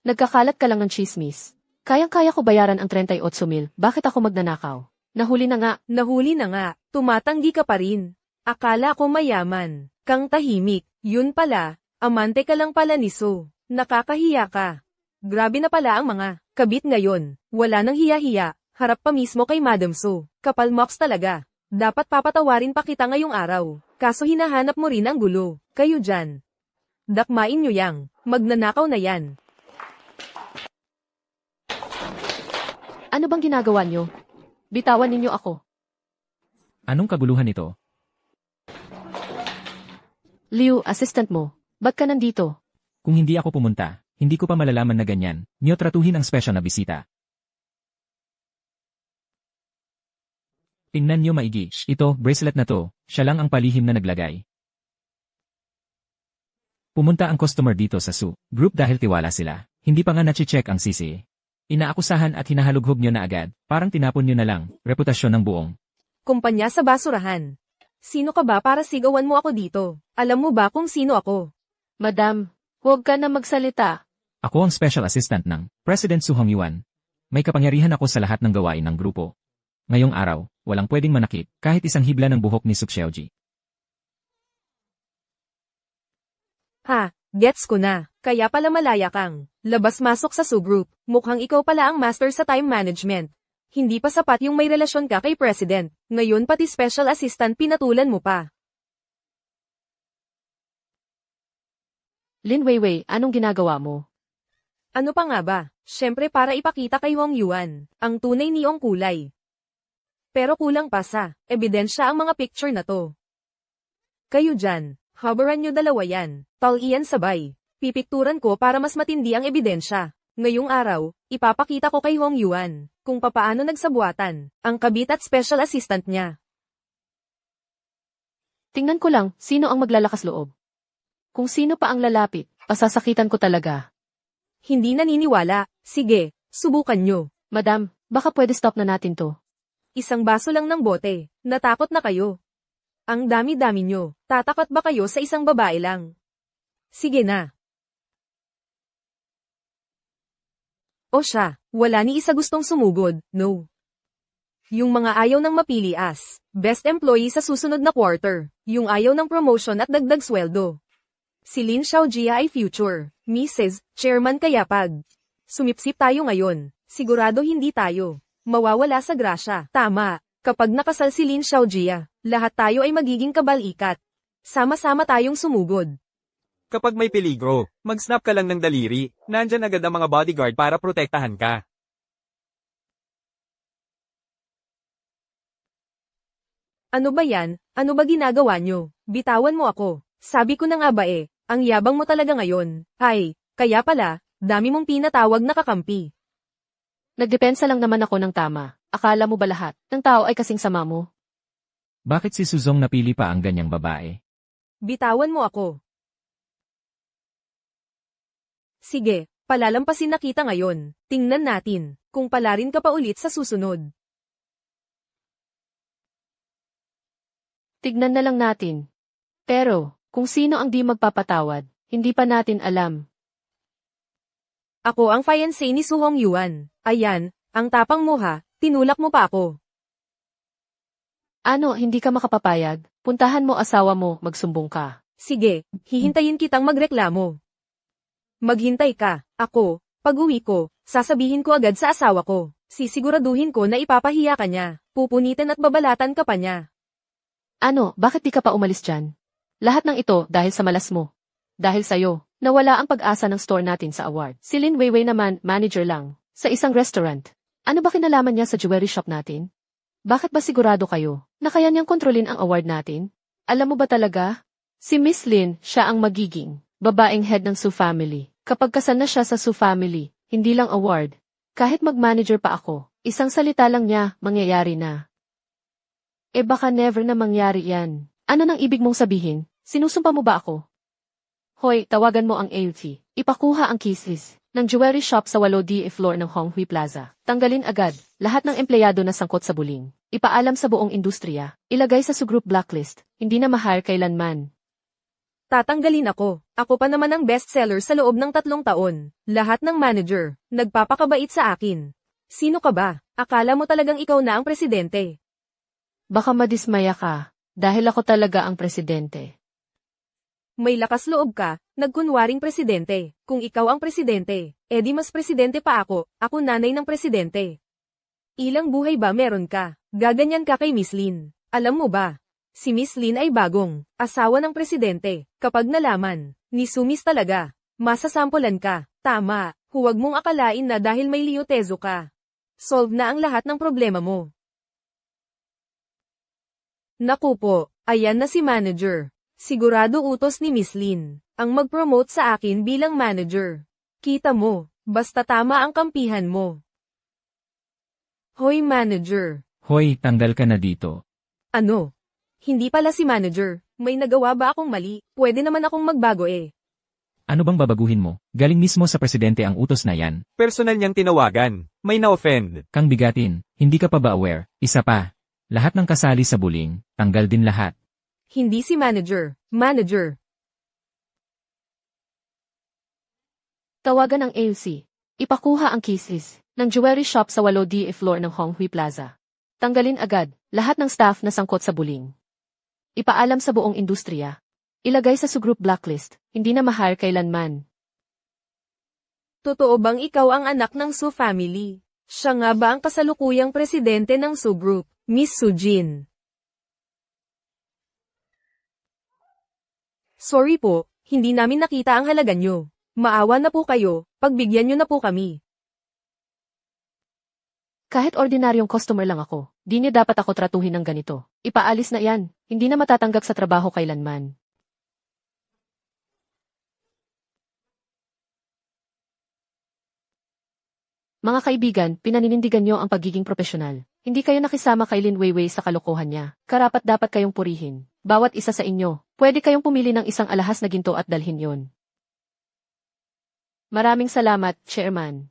Nagkakalat ka lang ng chismis. Kayang-kaya ko bayaran ang 38,000. Bakit ako magnanakaw? Nahuli na nga. Nahuli na nga. Tumatanggi ka pa rin. Akala ko mayaman. Kang tahimik. Yun pala. Amante ka lang pala ni So. Nakakahiya ka. Grabe na pala ang mga kabit ngayon. Wala nang hiya-hiya. Harap pa mismo kay Madam So. Kapal mox talaga. Dapat papatawarin pa kita ngayong araw. Kaso hinahanap mo rin ang gulo. Kayo dyan. Dakmain nyo yang. Magnanakaw na yan. Ano bang ginagawa nyo? Bitawan ninyo ako. Anong kaguluhan ito? Liu, assistant mo. Ba't ka nandito? Kung hindi ako pumunta, hindi ko pa malalaman na ganyan, niyo tratuhin ang special na bisita. Tingnan niyo maigi, ito, bracelet na to, siya lang ang palihim na naglagay. Pumunta ang customer dito sa Su Group dahil tiwala sila, hindi pa nga nachi-check ang sisi. Inaakusahan at hinahalughog niyo na agad, parang tinapon niyo na lang, reputasyon ng buong Kumpanya sa basurahan. Sino ka ba para sigawan mo ako dito? Alam mo ba kung sino ako? Madam, huwag ka na magsalita. Ako ang special assistant ng President Su Hongyuan. May kapangyarihan ako sa lahat ng gawain ng grupo. Ngayong araw, walang pwedeng manakit kahit isang hibla ng buhok ni Suk Xiaoji. Ha, gets ko na. Kaya pala malaya kang labas-masok sa Su Group. Mukhang ikaw pala ang master sa time management. Hindi pa sapat yung may relasyon ka kay President. Ngayon pati special assistant pinatulan mo pa. Lin Weiwei, anong ginagawa mo? Ano pa nga ba? Syempre para ipakita kay Hong Yuan, ang tunay niyong kulay. Pero kulang pa sa ebidensya ang mga picture na to. Kayo dyan, habaran nyo dalawa yan, iyan sabay. Pipikturan ko para mas matindi ang ebidensya. Ngayong araw, ipapakita ko kay Hong Yuan kung papaano nagsabuatan ang kabit at special assistant niya. Tingnan ko lang, sino ang maglalakas loob? Kung sino pa ang lalapit, pasasakitan ko talaga. Hindi naniniwala. Sige, subukan nyo. Madam, baka pwede stop na natin to. Isang baso lang ng bote. Natakot na kayo. Ang dami-dami nyo. Tatakot ba kayo sa isang babae lang? Sige na. O siya, wala ni isa gustong sumugod, no. Yung mga ayaw ng mapili as best employee sa susunod na quarter. Yung ayaw ng promotion at dagdag sweldo. Si Lin Xiaojia ay future, Mrs. Chairman kaya pag sumipsip tayo ngayon, sigurado hindi tayo mawawala sa grasya. Tama, kapag nakasal si Lin Xiaojia, lahat tayo ay magiging kabalikat. Sama-sama tayong sumugod. Kapag may peligro, mag-snap ka lang ng daliri, nandyan agad ang mga bodyguard para protektahan ka. Ano ba yan? Ano ba ginagawa nyo? Bitawan mo ako. Sabi ko na nga ba ang yabang mo talaga ngayon. Ay, kaya pala, dami mong pinatawag na kakampi. Nagdepensa lang naman ako ng tama. Akala mo ba lahat ng tao ay kasing sama mo? Bakit si Suzong napili pa ang ganyang babae? Bitawan mo ako. Sige, palalampasin na kita ngayon. Tingnan natin, kung palarin ka pa ulit sa susunod. Tignan na lang natin. Pero, kung sino ang di magpapatawad, hindi pa natin alam. Ako ang fiancé ni Su Hongyuan. Ayan, ang tapang mo ha, tinulak mo pa ako. Ano, hindi ka makapapayag? Puntahan mo asawa mo, magsumbong ka. Sige, hihintayin kitang magreklamo. Maghintay ka, ako, pag-uwi ko, sasabihin ko agad sa asawa ko. Sisiguraduhin ko na ipapahiya ka niya, pupunitin at babalatan ka pa niya. Ano, bakit di ka pa umalis dyan? Lahat ng ito dahil sa malas mo. Dahil sa'yo, nawala ang pag-asa ng store natin sa award. Si Lin Weiwei naman, manager lang, sa isang restaurant. Ano ba kinalaman niya sa jewelry shop natin? Bakit ba sigurado kayo na kaya niyang kontrolin ang award natin? Alam mo ba talaga? Si Miss Lin, siya ang magiging babaeng head ng Su family. Kapag kasal na siya sa Su family, hindi lang award. Kahit mag-manager pa ako, isang salita lang niya, mangyayari na. Baka never na mangyari yan. Ano nang ibig mong sabihin? Sinusumpa mo ba ako? Hoy, tawagan mo ang ALT. Ipakuha ang kisses ng jewelry shop sa 8D floor ng Honghui Plaza. Tanggalin agad lahat ng empleyado na sangkot sa bullying. Ipaalam sa buong industriya. Ilagay sa Su Group blacklist. Hindi na mahal kailanman. Tatanggalin ako. Ako pa naman ang bestseller sa loob ng 3 taon. Lahat ng manager, nagpapakabait sa akin. Sino ka ba? Akala mo talagang ikaw na ang presidente. Baka madismaya ka, dahil ako talaga ang presidente. May lakas loob ka, nagkunwaring presidente. Kung ikaw ang presidente, edi mas presidente pa ako nanay ng presidente. Ilang buhay ba meron ka? Gaganyan ka kay Miss Lin. Alam mo ba? Si Miss Lin ay bagong asawa ng presidente. Kapag nalaman, ni Sumis talaga, masasampulan ka. Tama, huwag mong akalain na dahil may liyotezo ka. Solve na ang lahat ng problema mo. Naku po, ayan na si manager. Sigurado utos ni Miss Lin ang mag-promote sa akin bilang manager. Kita mo, basta tama ang kampihan mo. Hoy manager. Hoy, tanggal ka na dito. Ano? Hindi pala si manager. May nagawa ba akong mali? Pwede naman akong magbago Ano bang babaguhin mo? Galing mismo sa presidente ang utos na yan. Personal niyang tinawagan, may na-offend. Kang bigatin, hindi ka pa ba aware? Isa pa. Lahat ng kasali sa bullying, tanggal din lahat. Hindi si manager. Manager. Tawagan ang ALC. Ipakuha ang kisses ng jewelry shop sa 8D floor ng Honghui Plaza. Tanggalin agad lahat ng staff na sangkot sa bullying. Ipaalam sa buong industriya. Ilagay sa Su Group blacklist. Hindi na mahal kailanman. Totoo bang ikaw ang anak ng Su family? Siya nga ba ang kasalukuyang presidente ng Su Group, Miss Su Jin? Sorry po, hindi namin nakita ang halaga nyo. Maawa na po kayo, pagbigyan nyo na po kami. Kahit ordinaryong customer lang ako, di niyo dapat ako tratuhin ng ganito. Ipaalis na yan, hindi na matatanggap sa trabaho kailanman. Mga kaibigan, pinaninindigan niyo ang pagiging profesional. Hindi kayo nakisama kay Lin Weiwei sa kalokohan niya. Karapat dapat kayong purihin. Bawat isa sa inyo, pwede kayong pumili ng isang alahas na ginto at dalhin yon. Maraming salamat, Chairman.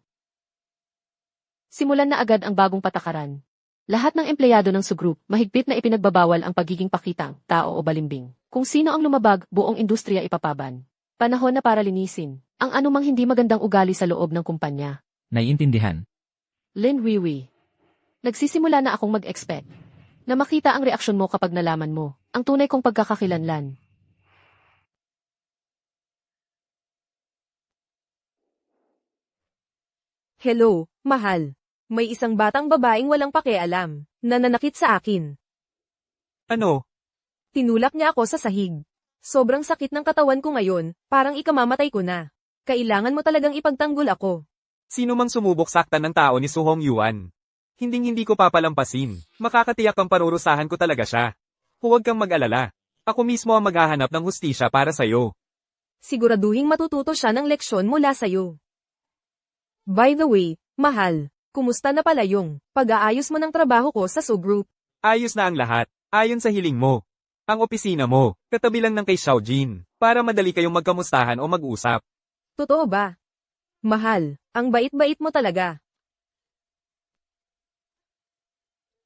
Simulan na agad ang bagong patakaran. Lahat ng empleyado ng Su Group, mahigpit na ipinagbabawal ang pagiging pakitang, tao o balimbing. Kung sino ang lumabag, buong industriya ipapaban. Panahon na para linisin ang anumang hindi magandang ugali sa loob ng kumpanya. Naiintindihan. Lin Weiwei. Nagsisimula na akong mag-expect na makita ang reaksyon mo kapag nalaman mo ang tunay kong pagkakakilanlan. Hello, mahal. May isang batang babaeng walang pakialam, na nanakit sa akin. Ano? Tinulak niya ako sa sahig. Sobrang sakit ng katawan ko ngayon, parang ikamamatay ko na. Kailangan mo talagang ipagtanggol ako. Sino mang sumubok saktan ng tao ni Su Hong Yuan? Hinding-hindi ko papalampasin. Makakatiyak ang parurusahan ko talaga siya. Huwag kang mag-alala. Ako mismo ang maghahanap ng hustisya para sa'yo. Siguraduhing matututo siya ng leksyon mula sa'yo. By the way, mahal, kumusta na pala yung pag-aayos mo ng trabaho ko sa Su Group? Ayos na ang lahat. Ayon sa hiling mo. Ang opisina mo, katabi lang ng kay Xiaojin, para madali kayong magkamustahan o mag-usap. Totoo ba? Mahal, ang bait-bait mo talaga.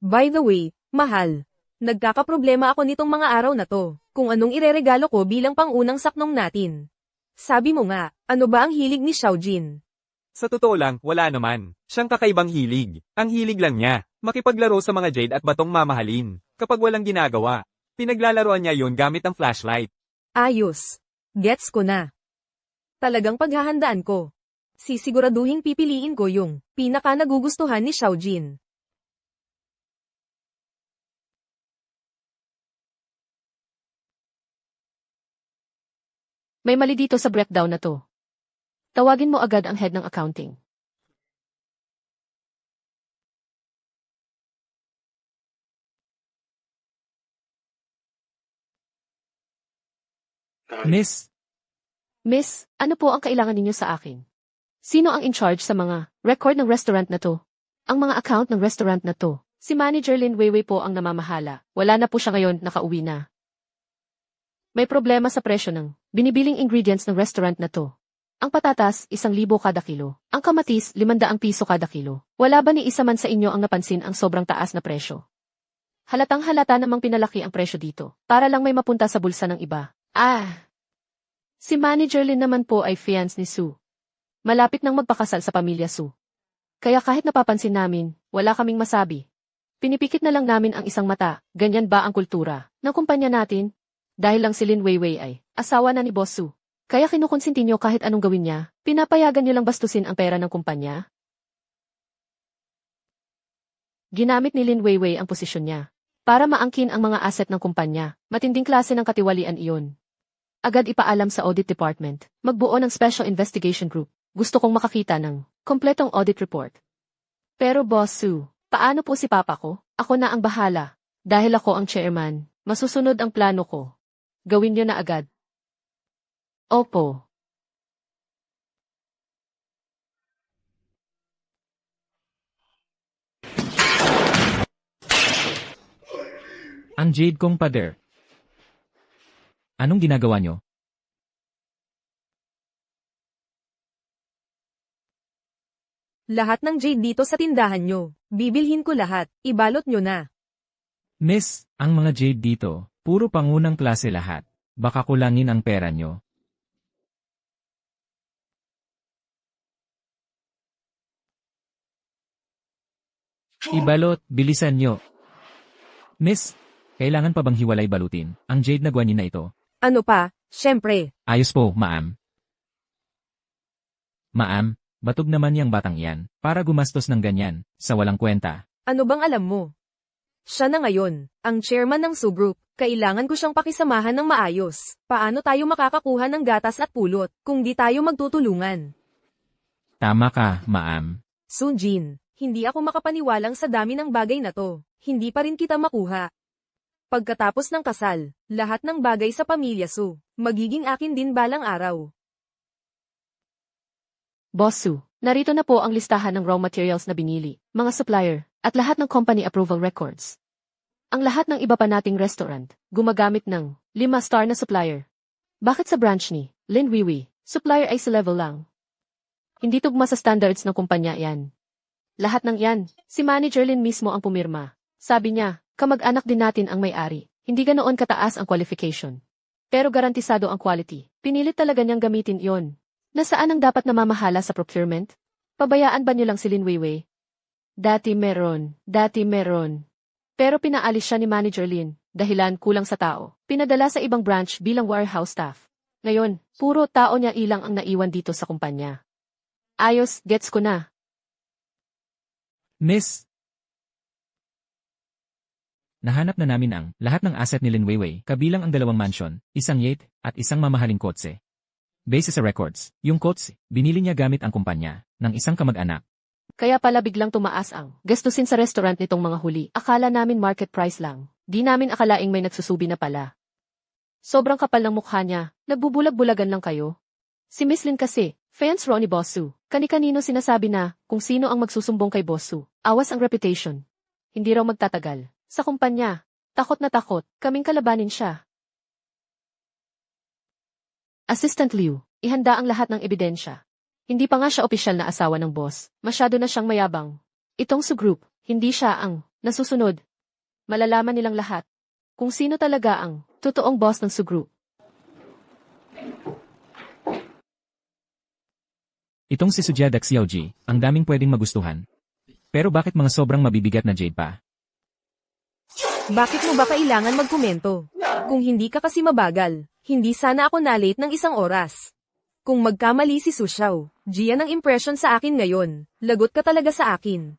By the way, mahal, nagkakaproblema ako nitong mga araw na to, kung anong ireregalo ko bilang pangunang saknong natin. Sabi mo nga, ano ba ang hilig ni Xiaojin? Sa totoo lang, wala naman. Siyang kakaibang hilig. Ang hilig lang niya, makipaglaro sa mga jade at batong mamahalin. Kapag walang ginagawa, pinaglalaroan niya yun gamit ang flashlight. Ayos. Gets ko na. Talagang paghahandaan ko. Sisiguraduhin pipiliin ko yung pinaka nagugustuhan ni Xiaojin. May mali dito sa breakdown na to. Tawagin mo agad ang head ng accounting. Miss, Miss, ano po ang kailangan ninyo sa akin? Sino ang in charge sa mga record ng restaurant na to? Ang mga account ng restaurant na to. Si Manager Lin Weiwei po ang namamahala. Wala na po siya ngayon, nakauwi na. May problema sa presyo ng binibiling ingredients ng restaurant na to. Ang patatas, 1,000 kada kilo. Ang kamatis, 500 piso kada kilo. Wala ba ni isa man sa inyo ang napansin ang sobrang taas na presyo? Halatang halata namang pinalaki ang presyo dito, para lang may mapunta sa bulsa ng iba. Si Manager Lin naman po ay fiance ni Su. Malapit nang magpakasal sa pamilya Su. Kaya kahit napapansin namin, wala kaming masabi. Pinipikit na lang namin ang isang mata, ganyan ba ang kultura ng kumpanya natin? Dahil lang si Lin Weiwei ay asawa na ni Boss Su. Kaya kinukonsinti nyo kahit anong gawin niya, pinapayagan nyo lang bastusin ang pera ng kumpanya? Ginamit ni Lin Weiwei ang posisyon niya para maangkin ang mga asset ng kumpanya. Matinding klase ng katiwalian iyon. Agad ipaalam sa audit department. Magbuo ng special investigation group. Gusto kong makakita ng kompletong audit report. Pero Boss Su, paano po si Papa ko? Ako na ang bahala. Dahil ako ang chairman, masusunod ang plano ko. Gawin niyo na agad. Opo. ang jade kong pader. Anong ginagawa nyo? Lahat ng jade dito sa tindahan nyo. Bibilhin ko lahat. Ibalot nyo na. Miss, ang mga jade dito, puro pangunang klase lahat. Baka kulangin ang pera nyo. Ibalot, bilisan nyo. Miss, kailangan pa bang hiwalay balutin ang jade na guanyin na ito? Ano pa? Syempre. Ayos po, ma'am. Ma'am, batog naman yang batang yan, para gumastos ng ganyan, sa walang kwenta. Ano bang alam mo? Siya na ngayon, ang chairman ng Su Group. Kailangan ko siyang pakisamahan ng maayos. Paano tayo makakakuha ng gatas at pulot, kung di tayo magtutulungan? Tama ka, ma'am. Sunjin, hindi ako makapaniwalang sa dami ng bagay na to. Hindi pa rin kita makuha. Pagkatapos ng kasal, lahat ng bagay sa pamilya Su, magiging akin din balang araw. Boss Su, narito na po ang listahan ng raw materials na binili, mga supplier, at lahat ng company approval records. Ang lahat ng iba pa nating restaurant, gumagamit ng 5-star na supplier. Bakit sa branch ni Lin Weiwei, supplier ay sa level lang? Hindi tugma sa standards ng kumpanya yan. Lahat ng yan, si Manager Lin mismo ang pumirma. Sabi niya, kamag-anak din natin ang may-ari. Hindi ganoon kataas ang qualification. Pero garantisado ang quality. Pinilit talaga niyang gamitin iyon. Nasaan ang dapat namamahala sa procurement? Pabayaan ba niyo lang si Lin Weiwei? Dati meron. Pero pinaalis siya ni Manager Lin, dahilan kulang sa tao. Pinadala sa ibang branch bilang warehouse staff. Ngayon, puro tao niya ilang ang naiwan dito sa kumpanya. Ayos, gets ko na. Miss, Nahanap na namin ang lahat ng asset ni Lin Weiwei, kabilang ang 2 mansion, isang yacht, at isang mamahaling kotse. Base sa records, yung kotse, binili niya gamit ang kumpanya ng isang kamag-anak. Kaya pala biglang tumaas ang gastusin sa restaurant nitong mga huli. Akala namin market price lang. Di namin akalaing may nagsusubi na pala. Sobrang kapal ng mukha niya, nagbubulag-bulagan lang kayo. Si Miss Lin kasi, fans raw ni Bossu. Kani-kanino sinasabi na kung sino ang magsusumbong kay Bossu. Awas ang reputation. Hindi raw magtatagal. Sa kumpanya, takot na takot, kaming kalabanin siya. Assistant Liu, ihanda ang lahat ng ebidensya. Hindi pa nga siya opisyal na asawa ng boss, masyado na siyang mayabang. Itong Su Group, hindi siya ang nasusunod. Malalaman nilang lahat kung sino talaga ang totoong boss ng Su Group. Itong si Sujia Xiaoji, ang daming pwedeng magustuhan. Pero bakit mga sobrang mabibigat na jade pa? Bakit mo ba kailangan magkomento? Kung hindi ka kasi mabagal, hindi sana ako na-late ng 1 oras. Kung magkamali si Su Xiao, Gian ang impression sa akin ngayon, lagot ka talaga sa akin.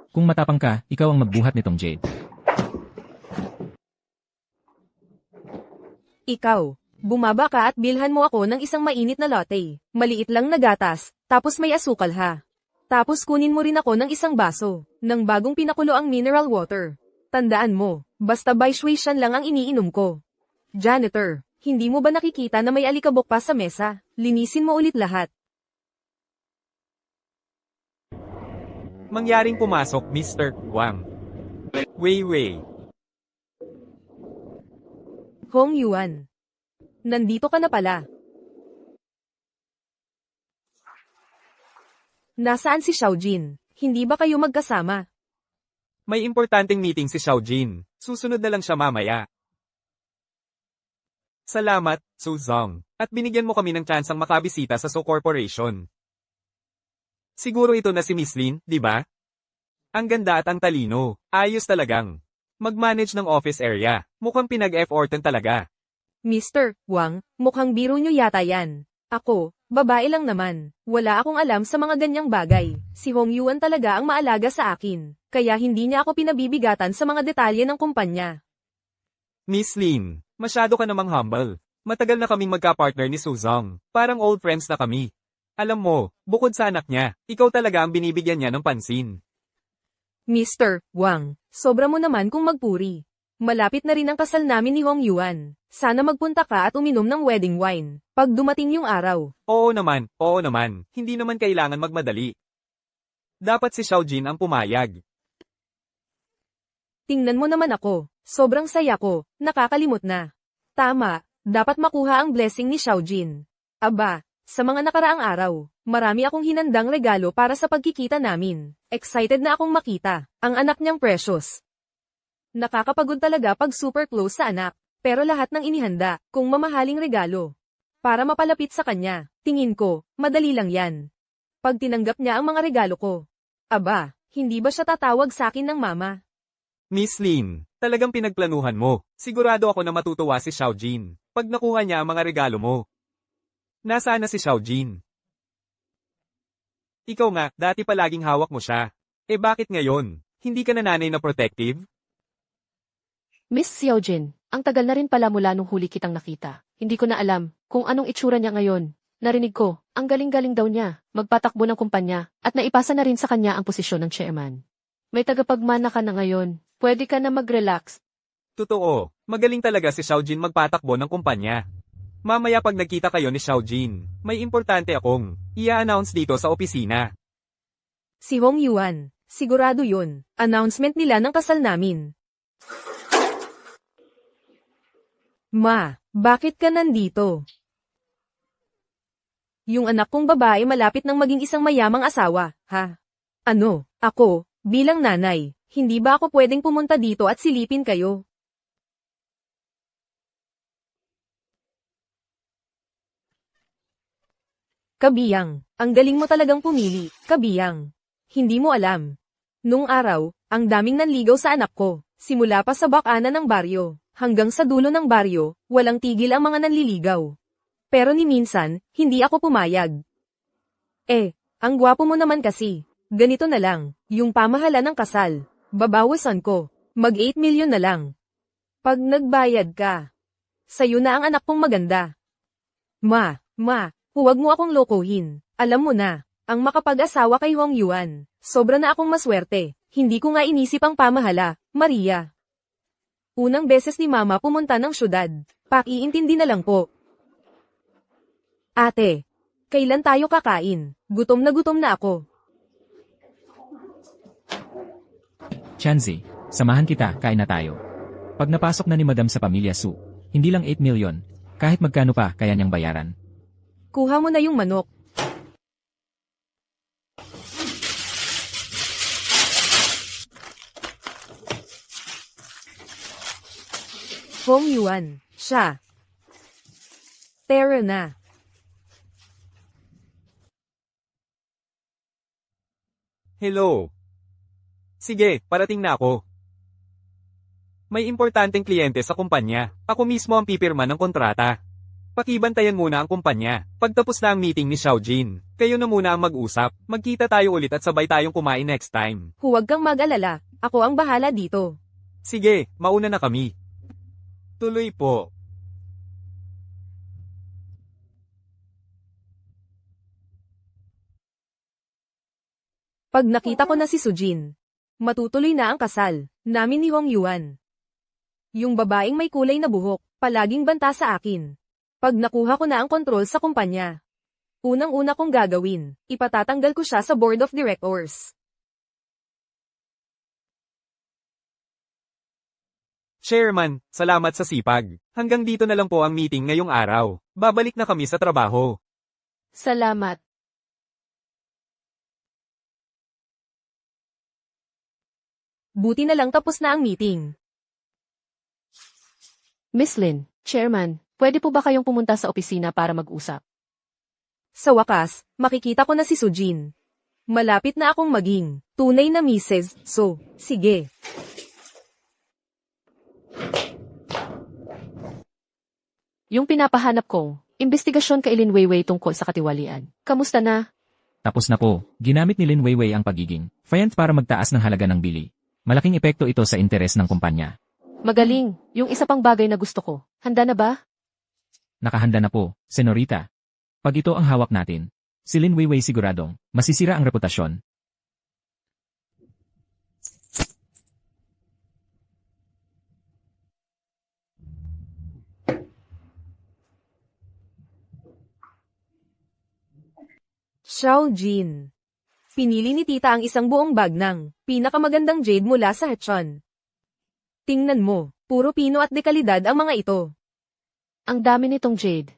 Kung matapang ka, ikaw ang magbuhat nitong jade. Ikaw, bumaba ka at bilhan mo ako ng isang mainit na latte. Maliit lang na gatas, tapos may asukal ha. Tapos kunin mo rin ako ng isang baso, ng bagong pinakulo ang mineral water. Tandaan mo, basta Baishuishan lang ang iniinom ko. Janitor, hindi mo ba nakikita na may alikabok pa sa mesa? Linisin mo ulit lahat. Mangyaring pumasok, Mr. Wang. Weiwei. Hong Yuan. Nandito ka na pala. Nasaan si Xiaojin? Hindi ba kayo magkasama? May importanteng meeting si Xiaojin. Susunod na lang siya mamaya. Salamat, Su Zong. At binigyan mo kami ng tsansang makabisita sa So Corporation. Siguro ito na si Miss Lin, di ba? Ang ganda at ang talino. Ayos talagang. Mag-manage ng office area. Mukhang pinag-effortan talaga. Mr. Wang, mukhang biro nyo yata yan. Ako, babae lang naman. Wala akong alam sa mga ganyang bagay. Si Hong Yuan talaga ang maalaga sa akin. Kaya hindi niya ako pinabibigatan sa mga detalye ng kumpanya. Miss Lin, masyado ka namang humble. Matagal na kaming magka-partner ni Su Zong. Parang old friends na kami. Alam mo, bukod sa anak niya, ikaw talaga ang binibigyan niya ng pansin. Mr. Wang, sobra mo naman kung magpuri. Malapit na rin ang kasal namin ni Hong Yuan. Sana magpunta ka at uminom ng wedding wine, pag dumating yung araw. Oo naman. Hindi naman kailangan magmadali. Dapat si Xiaojin ang pumayag. Tingnan mo naman ako, sobrang saya ko, nakakalimot na. Tama, dapat makuha ang blessing ni Xiaojin. Aba, sa mga nakaraang araw, marami akong hinandang regalo para sa pagkikita namin. Excited na akong makita, ang anak niyang Precious. Nakakapagod talaga pag super close sa anak, pero lahat ng inihanda, kung mamahaling regalo. Para mapalapit sa kanya, tingin ko, madali lang yan. Pag tinanggap niya ang mga regalo ko. Aba, hindi ba siya tatawag sa akin ng mama? Miss Lin, talagang pinagplanuhan mo. Sigurado ako na matutuwa si Xiaojin pag nakuha niya ang mga regalo mo. Nasaan na si Xiaojin? Ikaw nga, dati palaging hawak mo siya. Eh bakit ngayon? Hindi ka na nanay na protective? Miss Xiaojin, ang tagal na rin pala mula nung huli kitang nakita. Hindi ko na alam kung anong itsura niya ngayon. Narinig ko, ang galing-galing daw niya, magpatakbo ng kumpanya, at naipasa na rin sa kanya ang posisyon ng chairman. May tagapagmana ka na ngayon, pwede ka na mag-relax. Totoo, magaling talaga si Xiaojin magpatakbo ng kumpanya. Mamaya pag nagkita kayo ni Xiaojin, may importante akong i-announce dito sa opisina. Si Hong Yuan, sigurado yun, announcement nila ng kasal namin. Ma, bakit ka nandito? Yung anak kong babae malapit nang maging isang mayamang asawa, ha? Ano, ako, bilang nanay, hindi ba ako pwedeng pumunta dito at silipin kayo? Kabiyang, ang galing mo talagang pumili, Kabiyang. Hindi mo alam. Nung araw, ang daming nanligaw sa anak ko, simula pa sa bakana ng baryo, hanggang sa dulo ng baryo, walang tigil ang mga nanliligaw. Pero ni minsan, hindi ako pumayag. Ang gwapo mo naman kasi. Ganito na lang, yung pamahala ng kasal. Babawasan ko, Mag 8 million na lang. Pag nagbayad ka, sa'yo na ang anak kong maganda. Ma, huwag mo akong lokohin. Alam mo na, ang makapag-asawa kay Hong Yuan, sobra na akong maswerte. Hindi ko nga inisip ang pamahala, Maria. Unang beses ni Mama pumunta ng syudad. Pakiintindi na lang po. Ate, kailan tayo kakain? Gutom na ako. Chanzi, samahan kita, kain na tayo. Pag napasok na ni Madam sa pamilya Su, hindi lang 8 million, kahit magkano pa kaya niyang bayaran. Kuha mo na yung manok. Hong Yuan, siya. Tara na. Hello. Sige, parating na ako. May importanteng kliyente sa kumpanya. Ako mismo ang pipirma ng kontrata. Pakibantayan muna ang kumpanya. Pagtapos na ang meeting ni Xiaojin, kayo na muna ang mag-usap. Magkita tayo ulit at sabay tayong kumain next time. Huwag kang mag-alala. Ako ang bahala dito. Sige, mauna na kami. Tuloy po. Pag nakita ko na si Sujin, matutuloy na ang kasal namin ni Hong Yuan. Yung babaeng may kulay na buhok, palaging banta sa akin. Pag nakuha ko na ang kontrol sa kumpanya, unang-una kong gagawin, ipatatanggal ko siya sa board of directors. Chairman, salamat sa sipag. Hanggang dito na lang po ang meeting ngayong araw. Babalik na kami sa trabaho. Salamat. Buti na lang tapos na ang meeting. Miss Lin, Chairman, pwede po ba kayong pumunta sa opisina para mag-usap? Sa wakas, makikita ko na si Sujin. Malapit na akong maging tunay na Mrs. So, sige. Yung pinapahanap kong, investigasyon kay Lin Weiwei tungkol sa katiwalian. Kamusta na? Tapos na po, ginamit ni Lin Weiwei ang pagiging fiant para magtaas ng halaga ng bili. Malaking epekto ito sa interes ng kumpanya. Magaling, yung isa pang bagay na gusto ko. Handa na ba? Nakahanda na po, Senorita. Pag ito ang hawak natin, si Lin Weiwei siguradong masisira ang reputasyon. Xiaojin. Pinili ni tita ang isang buong bag ng pinakamagandang jade mula sa Hechon. Tingnan mo, puro pino at dekalidad ang mga ito. Ang dami nitong jade.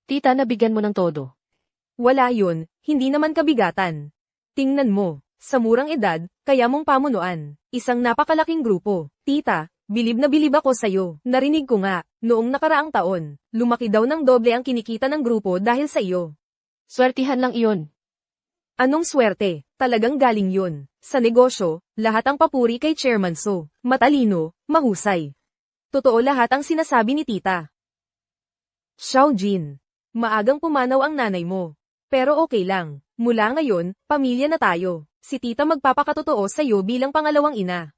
Tita, nabigyan mo ng todo. Wala yun, hindi naman kabigatan. Tingnan mo, sa murang edad, kaya mong pamunuan. Isang napakalaking grupo. Tita, bilib na bilib ako sa'yo. Narinig ko nga, noong nakaraang taon, lumaki daw ng doble ang kinikita ng grupo dahil sa iyo. Swertihan lang iyon. Anong swerte? Talagang galing yun. Sa negosyo, lahat ang papuri kay Chairman So. Matalino, mahusay. Totoo lahat ang sinasabi ni tita. Xiaojin. Maagang pumanaw ang nanay mo. Pero okay lang. Mula ngayon, pamilya na tayo. Si tita magpapakatotoo sa'yo bilang pangalawang ina.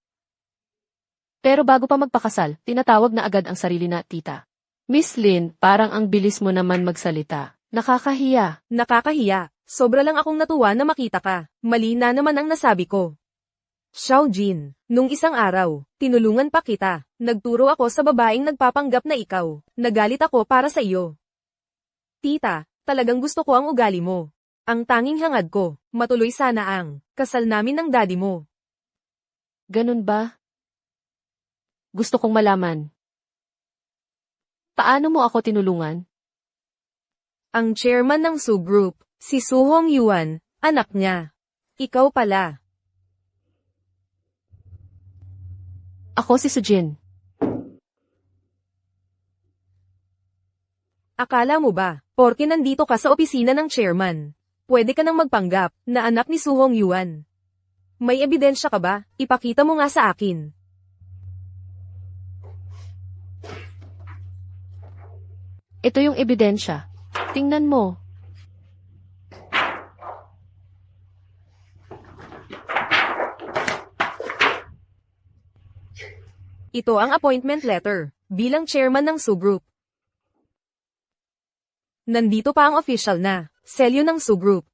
Pero bago pa magpakasal, tinatawag na agad ang sarili na tita. Miss Lin, parang ang bilis mo naman magsalita. Nakakahiya. Nakakahiya. Sobra lang akong natuwa na makita ka. Mali na naman ang nasabi ko. Xiaojin, nung isang araw, tinulungan pa kita. Nagturo ako sa babaeng nagpapanggap na ikaw. Nagalit ako para sa iyo. Tita, talagang gusto ko ang ugali mo. Ang tanging hangad ko, matuloy sana ang kasal namin ng daddy mo. Ganun ba? Gusto kong malaman. Paano mo ako tinulungan? Ang chairman ng Su Group, si Su Hong Yuan, anak niya. Ikaw pala. Ako si Sujin. Akala mo ba, porke nandito ka sa opisina ng chairman, pwede ka nang magpanggap na anak ni Su Hong Yuan? May ebidensya ka ba? Ipakita mo nga sa akin. Ito yung ebidensya. Tingnan mo. Ito ang appointment letter, bilang chairman ng Su Group. Nandito pa ang official na, selyo ng Su Group.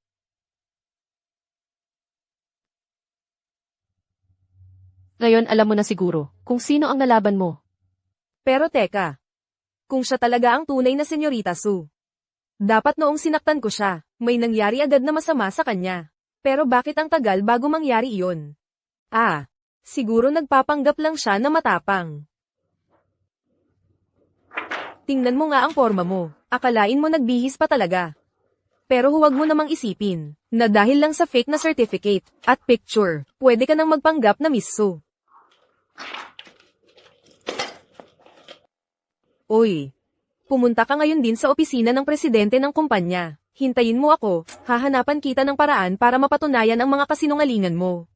Ngayon alam mo na siguro kung sino ang nalaban mo. Pero teka, kung siya talaga ang tunay na Senyorita Su. Dapat noong sinaktan ko siya, may nangyari agad na masama sa kanya. Pero bakit ang tagal bago mangyari iyon? Ah, siguro nagpapanggap lang siya na matapang. Tingnan mo nga ang forma mo, akalain mo nagbihis pa talaga. Pero huwag mo namang isipin, na dahil lang sa fake na certificate, at picture, pwede ka nang magpanggap na Miss Su. Uy, pumunta ka ngayon din sa opisina ng presidente ng kumpanya. Hintayin mo ako, hahanapan kita ng paraan para mapatunayan ang mga kasinungalingan mo.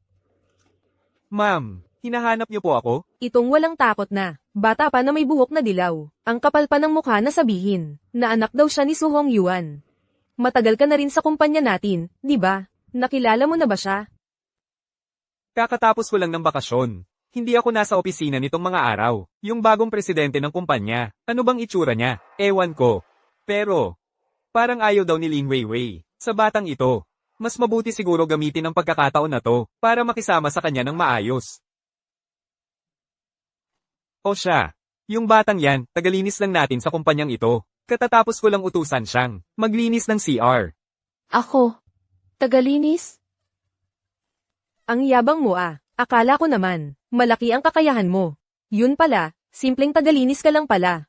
Ma'am, hinahanap niyo po ako? Itong walang takot na, bata pa na may buhok na dilaw, ang kapal pa ng mukha na sabihin, na anak daw siya ni Su Hongyuan. Matagal ka na rin sa kumpanya natin, di ba? Nakilala mo na ba siya? Kakatapos ko lang ng bakasyon. Hindi ako nasa opisina nitong mga araw. Yung bagong presidente ng kumpanya. Ano bang itsura niya? Ewan ko. Pero, parang ayaw daw ni Lin Weiwei. Sa batang ito, mas mabuti siguro gamitin ang pagkakataon na to para makisama sa kanya ng maayos. O siya, yung batang yan, tagalinis lang natin sa kumpanyang ito. Katatapos ko lang utusan siyang maglinis ng CR. Ako? Tagalinis? Ang yabang mo ah, akala ko naman, malaki ang kakayahan mo. Yun pala, simpleng tagalinis ka lang pala.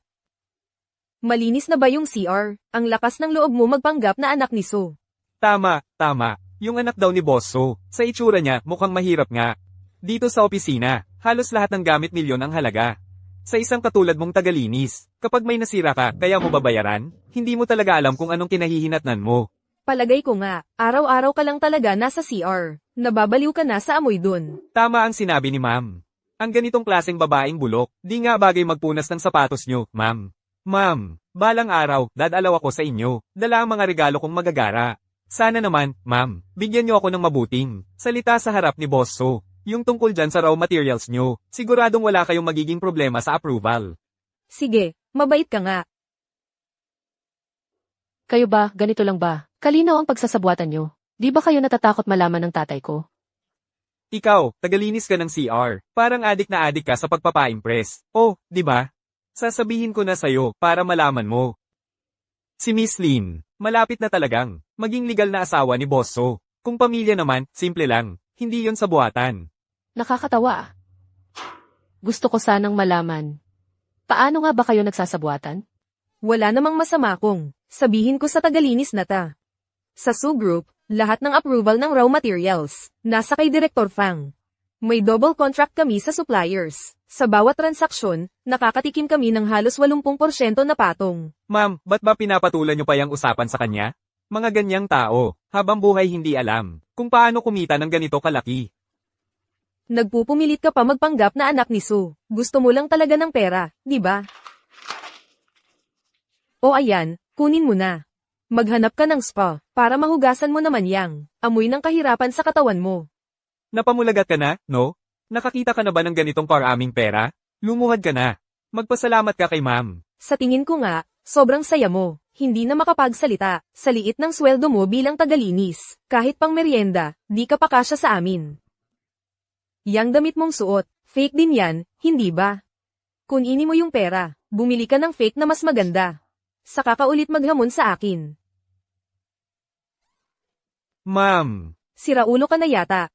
Malinis na ba yung CR? Ang lakas ng loob mo magpanggap na anak ni Su. Tama, tama. Yung anak daw ni Boss So. Sa itsura niya, mukhang mahirap nga. Dito sa opisina, halos lahat ng gamit milyon ang halaga. Sa isang katulad mong tagalinis, kapag may nasira ka, kaya mo babayaran? Hindi mo talaga alam kung anong kinahihinatnan mo. Palagay ko nga, araw-araw ka lang talaga nasa CR. Nababaliw ka na sa amoy dun. Tama ang sinabi ni ma'am. Ang ganitong klaseng babaeng bulok, di nga bagay magpunas ng sapatos nyo, ma'am. Ma'am, balang araw, dadalaw ako sa inyo. Dala ang mga regalo kong magagara. Sana naman, ma'am, bigyan nyo ako ng mabuting salita sa harap ni Boss So. Yung tungkol dyan sa raw materials nyo, siguradong wala kayong magiging problema sa approval. Sige, mabait ka nga. Kayo ba, ganito lang ba? Kalinaw ang pagsasabuatan nyo. Di ba kayo natatakot malaman ng tatay ko? Ikaw, tagalinis ka ng CR. Parang adik na adik ka sa pagpapa-impress. Oh, di ba? Sasabihin ko na sa'yo para malaman mo. Si Miss Lin, malapit na talagang maging legal na asawa ni Boss So. Kung pamilya naman, simple lang. Hindi yon sa buhatan. Nakakatawa. Gusto ko sanang malaman. Paano nga ba kayo nagsasabuatan? Wala namang masama kung sabihin ko sa tagalinis na ta. Sa Su Group, lahat ng approval ng raw materials, nasa kay Director Fang. May double contract kami sa suppliers. Sa bawat transaksyon, nakakatikim kami ng halos 80% na patong. Ma'am, ba't ba pinapatulan nyo pa yung usapan sa kanya? Mga ganyang tao, habang buhay hindi alam kung paano kumita ng ganito kalaki. Nagpupumilit ka pa magpanggap na anak ni Su. Gusto mo lang talaga ng pera, di ba? O ayan, kunin mo na. Maghanap ka ng spa, para mahugasan mo naman yang amoy ng kahirapan sa katawan mo. Napamulagat ka na, no? Nakakita ka na ba ng ganitong karaming pera? Lumuhad ka na. Magpasalamat ka kay ma'am. Sa tingin ko nga, sobrang saya mo. Hindi na makapagsalita, sa liit ng sweldo mo bilang tagalinis. Kahit pang merienda, di ka pa kasya sa amin. Yang damit mong suot, fake din yan, hindi ba? Kunini mo yung pera, bumili ka ng fake na mas maganda. Saka ka ulit maghamon sa akin. Ma'am. Siraulo ka na yata.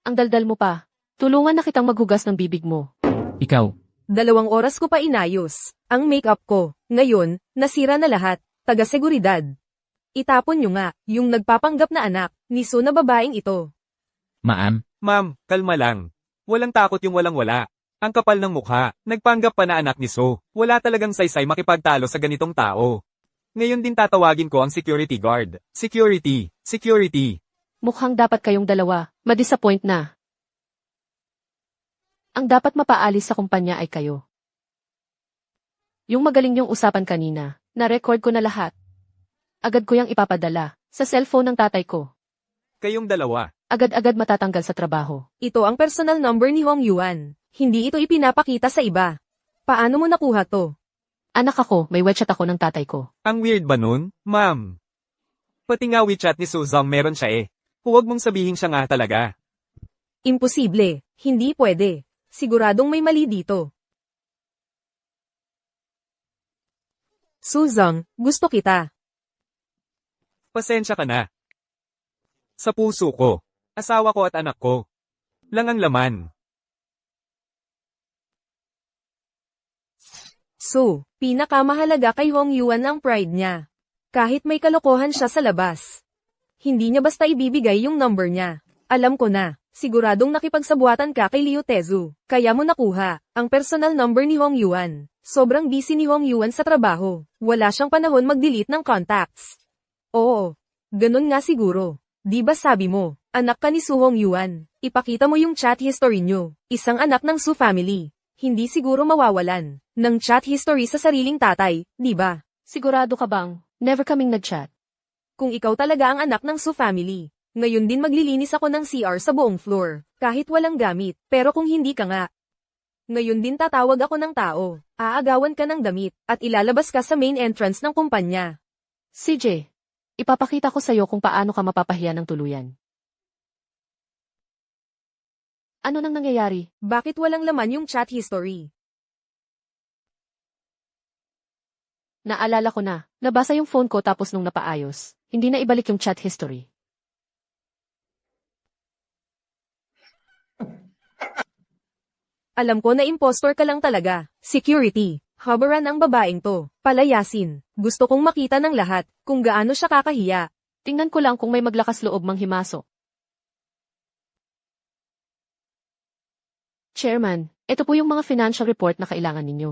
Ang daldal mo pa. Tulungan na kitang maghugas ng bibig mo. Ikaw, 2 oras ko pa inayos. Ang makeup ko, ngayon, nasira na lahat. Taga-seguridad. Itapon nyo nga, yung nagpapanggap na anak, ni Su na babaeng ito. ma'am, Ma'am, kalma lang. Walang takot yung walang-wala. Ang kapal ng mukha, nagpanggap pa na anak ni So. Wala talagang saysay makipagtalo sa ganitong tao. Ngayon din tatawagin ko ang security guard. Security, security. Mukhang dapat kayong dalawa, madisappoint na. Ang dapat mapaalis sa kumpanya ay kayo. Yung magaling yung usapan kanina, na-record ko na lahat. Agad ko yung ipapadala, sa cellphone ng tatay ko. Kayong dalawa. Agad-agad matatanggal sa trabaho. Ito ang personal number ni Hongyuan. Hindi ito ipinapakita sa iba. Paano mo nakuha to? Anak ako, may WeChat ako ng tatay ko. Ang weird ba nun, ma'am? Pati nga WeChat ni Suzang meron siya eh. Huwag mong sabihin siya nga talaga. Imposible. Hindi pwede. Siguradong may mali dito. Suzang, gusto kita. Pasensya ka na. Sa puso ko, asawa ko at anak ko. Lang ang laman. So, pinakamahalaga kay Hong Yuan ang pride niya. Kahit may kalokohan siya sa labas. Hindi niya basta ibibigay yung number niya. Alam ko na, siguradong nakipagsabuatan ka kay Liu Tezu. Kaya mo nakuha ang personal number ni Hong Yuan. Sobrang busy ni Hong Yuan sa trabaho. Wala siyang panahon mag-delete ng contacts. Oo, ganun nga siguro. Di ba sabi mo, anak ka ni Su Hong Yuan. Ipakita mo yung chat history niyo. Isang anak ng Su family. Hindi siguro mawawalan ng chat history sa sariling tatay, di ba? Sigurado ka bang, never kaming nag-chat? Kung ikaw talaga ang anak ng Su family, ngayon din maglilinis ako ng CR sa buong floor, kahit walang gamit. Pero kung hindi ka nga, ngayon din tatawag ako ng tao, aagawan ka ng damit, at ilalabas ka sa main entrance ng kumpanya. CJ, ipapakita ko sa'yo kung paano ka mapapahiya ng tuluyan. Ano nang nangyayari? Bakit walang laman yung chat history? Naalala ko na, nabasa yung phone ko tapos nung napaayos, hindi na ibalik yung chat history. Alam ko na impostor ka lang talaga. Security. Habaran ang babaeng to. Palayasin. Gusto kong makita ng lahat kung gaano siya kakahiya. Tingnan ko lang kung may maglakas loob manghimasok. Chairman, ito po yung mga financial report na kailangan ninyo.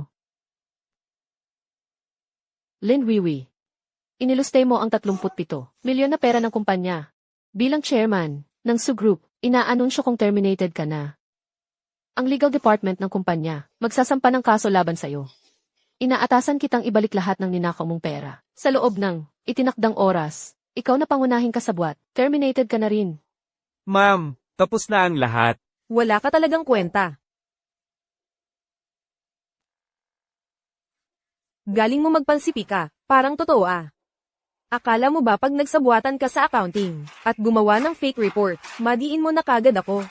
Lin Wiwi. Iniluste mo ang 37 milyon na pera ng kumpanya. Bilang chairman ng Su Group, inaanunsyo kung terminated ka na. Ang legal department ng kumpanya, magsasampa ng kaso laban sa'yo. Inaatasan kitang ibalik lahat ng ninakaw mong pera. Sa loob ng itinakdang oras, ikaw na pangunahing kasabwat, terminated ka na rin. Ma'am, tapos na ang lahat. Wala ka talagang kwenta. Galing mo magpansipi ka, parang totoo ah. Akala mo ba pag nagsabuatan ka sa accounting, at gumawa ng fake report, madiin mo na kagad ako?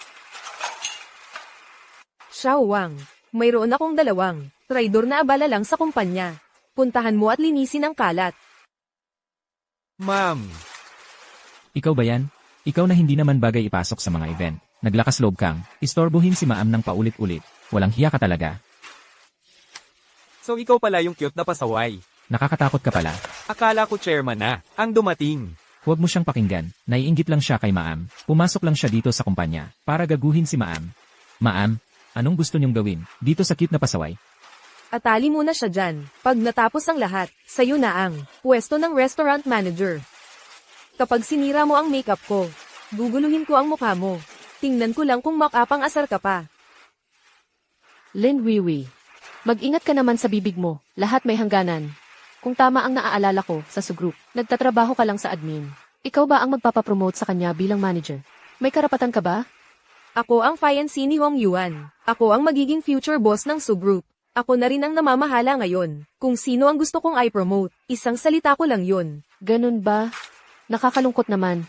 Xiao Wang, mayroon akong dalawang, traidor na abala lang sa kumpanya. Puntahan mo at linisin ang kalat. Ma'am, Ikaw ba yan? Ikaw na hindi naman bagay ipasok sa mga event. Naglakas loob kang, istorbohin si Maam ng paulit-ulit. Walang hiya ka talaga. so ikaw pala yung cute na pasaway. Nakakatakot ka pala. Akala ko chairman na, ang dumating. Huwag mo siyang pakinggan. Naiinggit lang siya kay Maam. Pumasok lang siya dito sa kumpanya para gaguhin si Maam. Maam, anong gusto niyong gawin dito sa cute na pasaway? Atali muna siya dyan. Pag natapos ang lahat, sayo na ang pwesto ng restaurant manager. Kapag sinira mo ang makeup ko, guguluhin ko ang mukha mo. Tingnan ko lang kung makapang asar ka pa. Lin Wiwi. Mag-ingat ka naman sa bibig mo, lahat may hangganan. Kung tama ang naaalala ko sa Su Group, nagtatrabaho ka lang sa admin. Ikaw ba ang magpapapromote sa kanya bilang manager? May karapatan ka ba? Ako ang fiancé ni Hong Yuan. Ako ang magiging future boss ng Su Group. Ako na rin ang namamahala ngayon. Kung sino ang gusto kong i-promote, isang salita ko lang yun. Ganun ba? Nakakalungkot naman.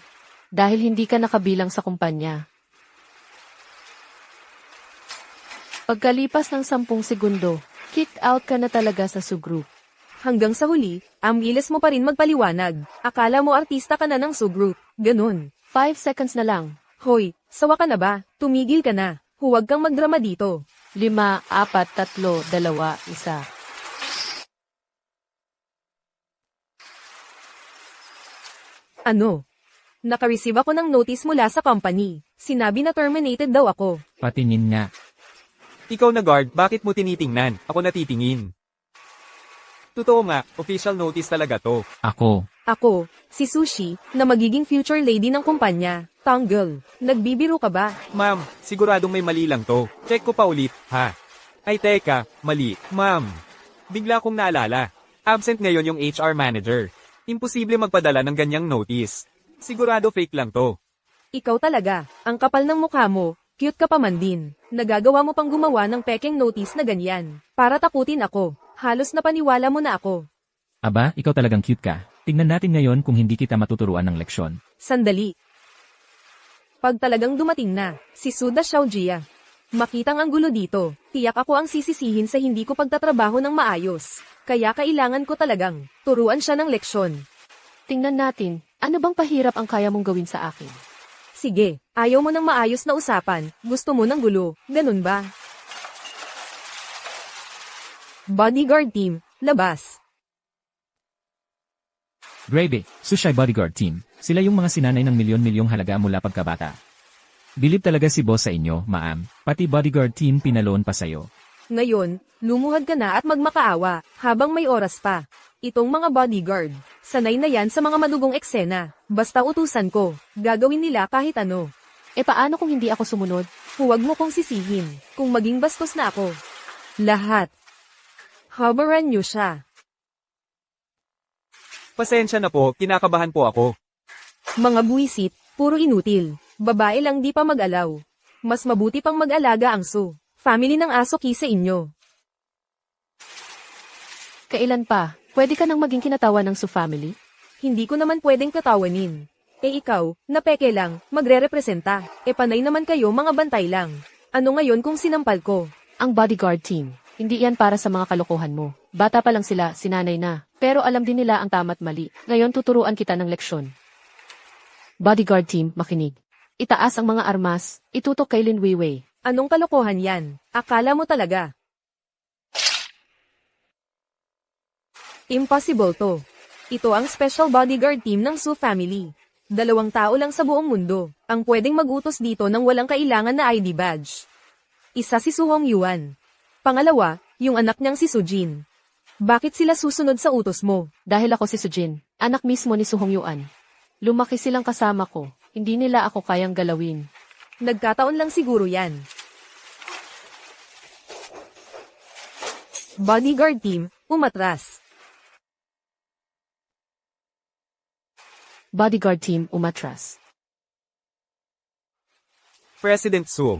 Dahil hindi ka nakabilang sa kumpanya. Pagkalipas ng 10 segundo, kicked out ka na talaga sa Su Group. Hanggang sa huli, amiles mo pa rin magpaliwanag. Akala mo artista ka na ng Su Group. Ganun. 5 seconds na lang. Hoy, sawa ka na ba? Tumigil ka na. Huwag kang magdrama dito. 5, 4, 3, 2, 1. Ano? Naka-receive ako ng notice mula sa company. Sinabi na terminated daw ako. Patingin nga. Ikaw na guard, bakit mo tinitingnan? Ako natitingin. Totoo nga, official notice talaga to. Ako. Si Sushi, na magiging future lady ng kumpanya. Tanggol. Nagbibiro ka ba? Ma'am, siguradong may mali lang to. Check ko pa ulit, ha? Ay teka, mali. Ma'am, bigla kong naalala. Absent ngayon yung HR manager. Imposible magpadala ng ganyang notice. Sigurado fake lang to. Ikaw talaga. Ang kapal ng mukha mo. Cute ka pa man din. Nagagawa mo pang gumawa ng pekeng notice na ganyan. Para takutin ako. Halos napaniwala mo na ako. Aba, ikaw talagang cute ka. Tingnan natin ngayon kung hindi kita matuturuan ng leksyon. Sandali. Pag talagang dumating na, si Suda Xiaojia. Makitang ang gulo dito, tiyak ako ang sisisihin sa hindi ko pagtatrabaho ng maayos. Kaya kailangan ko talagang turuan siya ng leksyon. Tingnan natin, ano bang pahirap ang kaya mong gawin sa akin? Sige, ayaw mo ng maayos na usapan, gusto mo ng gulo, ganun ba? Bodyguard team, labas. Grabe, Sushai Bodyguard Team. Sila yung mga sinanay ng milyon-milyong halaga mula pagkabata. Bilib talaga si boss sa inyo, ma'am. Pati bodyguard team pinaloon pa sayo. Ngayon, lumuhad ka na at magmakaawa, habang may oras pa. Itong mga bodyguard, sanay na yan sa mga madugong eksena. Basta utusan ko, gagawin nila kahit ano. E paano kung hindi ako sumunod? Huwag mo kong sisihin, kung maging bastos na ako. Lahat. Habaran niyo siya. Pasensya na po, kinakabahan po ako. Mga buwisit, puro inutil. Babae lang di pa mag-alaw. Mas mabuti pang mag-alaga ang Su. Family ng aso kisa inyo. Kailan pa? Pwede ka nang maging kinatawan ng Su family? Hindi ko naman pwedeng katawanin. Ikaw, napeke lang, magre-representa. Panay naman kayo mga bantay lang. Ano ngayon kung sinampal ko? Ang bodyguard team. Hindi yan para sa mga kalokohan mo. Bata pa lang sila, sinanay na. Pero alam din nila ang tama't mali. Ngayon tuturuan kita ng leksyon. Bodyguard team, makinig. Itaas ang mga armas, itutok kay Lin Weiwei. Anong kalokohan yan? Akala mo talaga? Impossible to. Ito ang special bodyguard team ng Su family. 2 tao lang sa buong mundo ang pwedeng mag-utos dito nang walang kailangan na ID badge. Isa si Su Hongyuan. Pangalawa, yung anak niyang si Su Jin. Bakit sila susunod sa utos mo? Dahil ako si Su Jin, anak mismo ni Su Hongyuan. Lumaki silang kasama ko, hindi nila ako kayang galawin. Nagkataon lang siguro yan. Bodyguard team, umatras. Bodyguard team, umatras. President Su,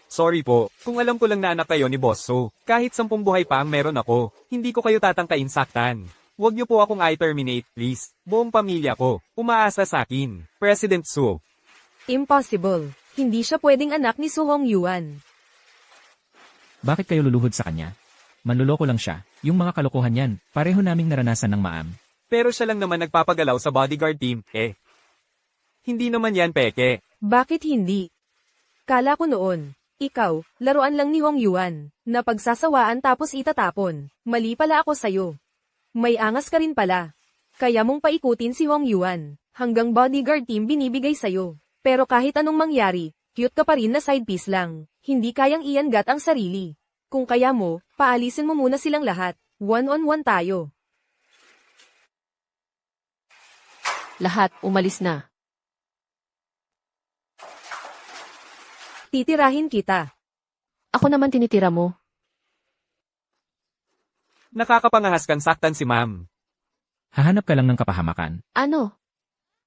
sorry po, kung alam ko lang na anak kayo ni Boss Su, kahit 10 buhay pa ang meron ako, hindi ko kayo tatangkain saktan. Huwag niyo po akong i-terminate, please. Buong pamilya ko, umaasa sa akin. President Su. Impossible. Hindi siya pwedeng anak ni Su Hongyuan. Bakit kayo luluhod sa kanya? Manluloko lang siya. Yung mga kalokohan yan, pareho naming naranasan ng maam. Pero siya lang naman nagpapagalaw sa bodyguard team, Hindi naman yan peke. Bakit hindi? Kala ko noon, ikaw, laruan lang ni Hongyuan, na pagsasawaan tapos itatapon. Mali pala ako sayo. May angas ka rin pala. Kaya mong paikutin si Hongyuan, hanggang bodyguard team binibigay sayo. Pero kahit anong mangyari, cute ka pa rin na side piece lang. Hindi kayang iangat ang sarili. Kung kaya mo, paalisin mo muna silang lahat. One-on-one tayo. Lahat, umalis na. Titirahin kita. Ako naman tinitira mo. Nakakapangahas kang saktan si ma'am. Hahanap ka lang ng kapahamakan. Ano?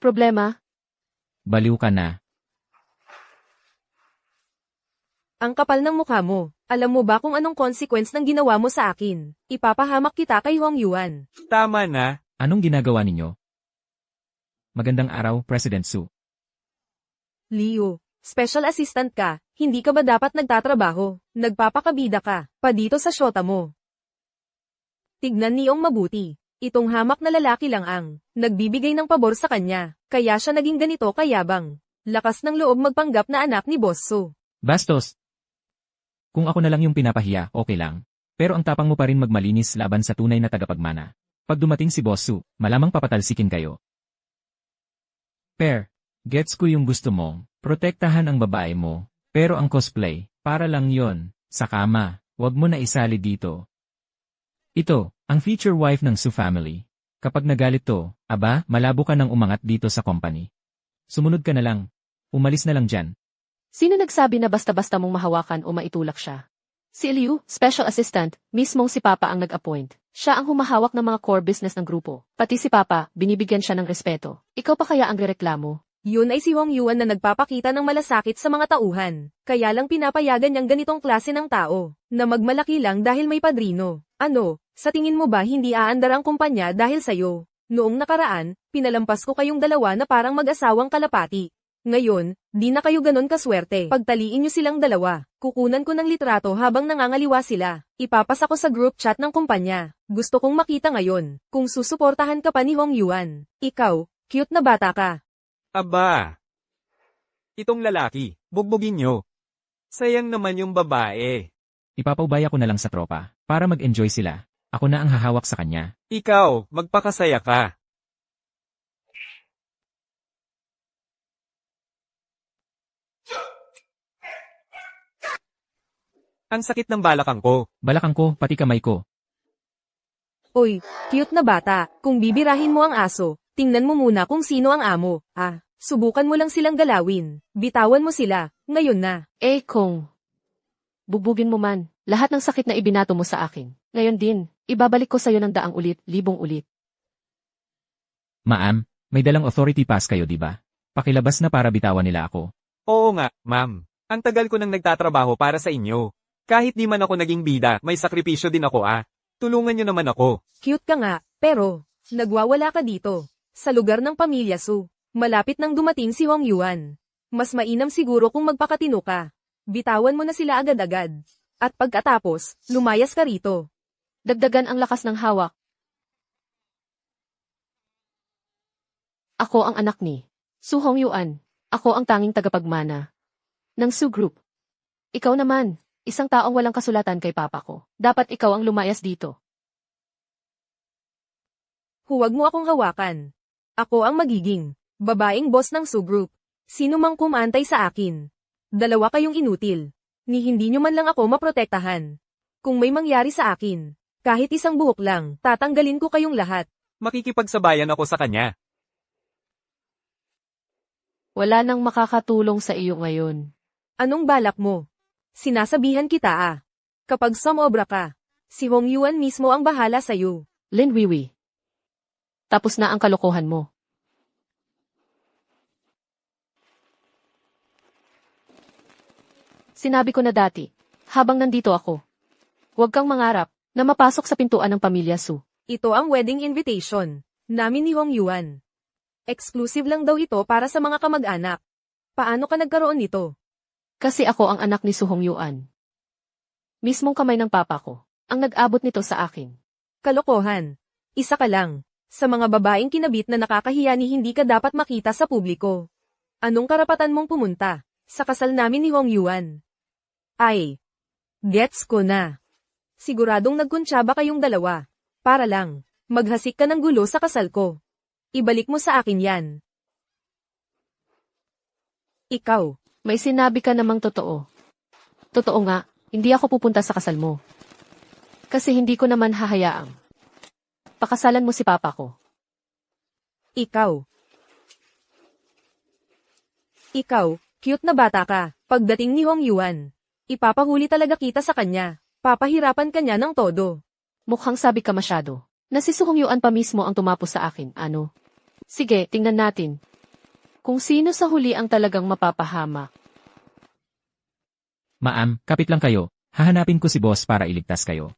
Problema? Baliw ka na. Ang kapal ng mukha mo. Alam mo ba kung anong consequence ng ginawa mo sa akin? Ipapahamak kita kay Hongyuan. Tama na. Anong ginagawa ninyo? Magandang araw, President Su. Leo, special assistant ka, hindi ka ba dapat nagtatrabaho? Nagpapakabida ka, pa dito sa syota mo. Tignan niyong mabuti. Itong hamak na lalaki lang ang nagbibigay ng pabor sa kanya, kaya siya naging ganito kayabang. Lakas ng loob magpanggap na anak ni Boss Su. Bastos! Kung ako na lang yung pinapahiya, okay lang. Pero ang tapang mo pa rin magmalinis laban sa tunay na tagapagmana. Pag dumating si Boss Su, malamang papatalsikin kayo. Per, gets ko yung gusto mong protektahan ang babae mo, pero ang cosplay, para lang yon sa kama, wag mo na isali dito. Ito, ang future wife ng Su family. Kapag nagalit to, aba, malabo ka nang umangat dito sa company. Sumunod ka na lang. Umalis na lang dyan. Sino nagsabi na basta-basta mong mahawakan o maitulak siya? Si Liu, special assistant, mismong si Papa ang nag-appoint. Siya ang humahawak ng mga core business ng grupo. Pati si Papa, binibigyan siya ng respeto. Ikaw pa kaya ang rereklamo? Yun ay si Hong Yuan na nagpapakita ng malasakit sa mga tauhan. Kaya lang pinapayagan niyang ganitong klase ng tao, na magmalaki lang dahil may padrino. Ano, sa tingin mo ba hindi aandar ang kumpanya dahil sa'yo? Noong nakaraan, pinalampas ko kayong dalawa na parang mag-asawang kalapati. Ngayon, di na kayo ganon kaswerte. Pagtaliin niyo silang dalawa. Kukunan ko ng litrato habang nangangaliwa sila. Ipapasa ko sa group chat ng kumpanya. Gusto kong makita ngayon, kung susuportahan ka pa ni Hong Yuan. Ikaw, cute na bata ka. Aba! Itong lalaki, bugbugin nyo. Sayang naman yung babae. Ipapaubaya ko na lang sa tropa, para mag-enjoy sila. Ako na ang hahawak sa kanya. Ikaw, magpakasaya ka. Ang sakit ng balakang ko. Balakang ko, pati kamay ko. Oy, cute na bata, kung bibirahin mo ang aso, tingnan mo muna kung sino ang amo. Subukan mo lang silang galawin. Bitawan mo sila, ngayon na. Kung bubugin mo man, lahat ng sakit na ibinato mo sa akin. Ngayon din, ibabalik ko sa'yo ng 100 ulit, 1000 ulit. Ma'am, may dalang authority pass kayo di ba? Pakilabas na para bitawan nila ako. Oo nga, ma'am. Ang tagal ko nang nagtatrabaho para sa inyo. Kahit di man ako naging bida, may sakripisyo din ako Tulungan nyo naman ako. Cute ka nga, pero, nagwawala ka dito. Sa lugar ng pamilya Su. Malapit nang dumating si Hong Yuan. Mas mainam siguro kung magpakatino ka. Bitawan mo na sila agad-agad. At pagkatapos, lumayas ka rito. Dagdagan ang lakas ng hawak. Ako ang anak ni Su Hong Yuan. Ako ang tanging tagapagmana ng Su Group. Ikaw naman, isang taong walang kasulatan kay papa ko. Dapat ikaw ang lumayas dito. Huwag mo akong hawakan. Ako ang magiging babaeng boss ng Su Group. Sino mang kumantay sa akin. Dalawa kayong inutil. Ni hindi nyo man lang ako maprotektahan. Kung may mangyari sa akin, kahit isang buhok lang, tatanggalin ko kayong lahat. Makikipagsabayan ako sa kanya. Wala nang makakatulong sa iyo ngayon. Anong balak mo? Sinasabihan kita Kapag sumobra ka, si Hong Yuan mismo ang bahala sa'yo. Lin Wiwi. Tapos na ang kalokohan mo. Sinabi ko na dati, habang nandito ako. Huwag kang mangarap na mapasok sa pintuan ng pamilya Su. Ito ang wedding invitation namin ni Hong Yuan. Exclusive lang daw ito para sa mga kamag-anak. Paano ka nagkaroon nito? Kasi ako ang anak ni Su Hong Yuan. Mismong kamay ng papa ko, ang nag-abot nito sa akin. Kalokohan. Isa ka lang. Sa mga babaeng kinabit na nakakahiya ni hindi ka dapat makita sa publiko. Anong karapatan mong pumunta sa kasal namin ni Hong Yuan? Ay, gets ko na. Siguradong nagkuntsaba kayong dalawa. Para lang, maghasik ka ng gulo sa kasal ko. Ibalik mo sa akin yan. Ikaw, May sinabi ka namang totoo. Totoo nga, hindi ako pupunta sa kasal mo. Kasi hindi ko naman hahayaang pakasalan mo si papa ko. ikaw. Ikaw, cute na bata ka. Pagdating ni Hong Yuan, ipapahuli talaga kita sa kanya. Papahirapan ka niya ng todo. Mukhang sabi ka masyado. Na si Su Hong Yuan pa mismo ang tumapos sa akin, ano? Sige, tingnan natin. Kung sino sa huli ang talagang mapapahamak. Ma'am, kapit lang kayo. Hahanapin ko si boss para iligtas kayo.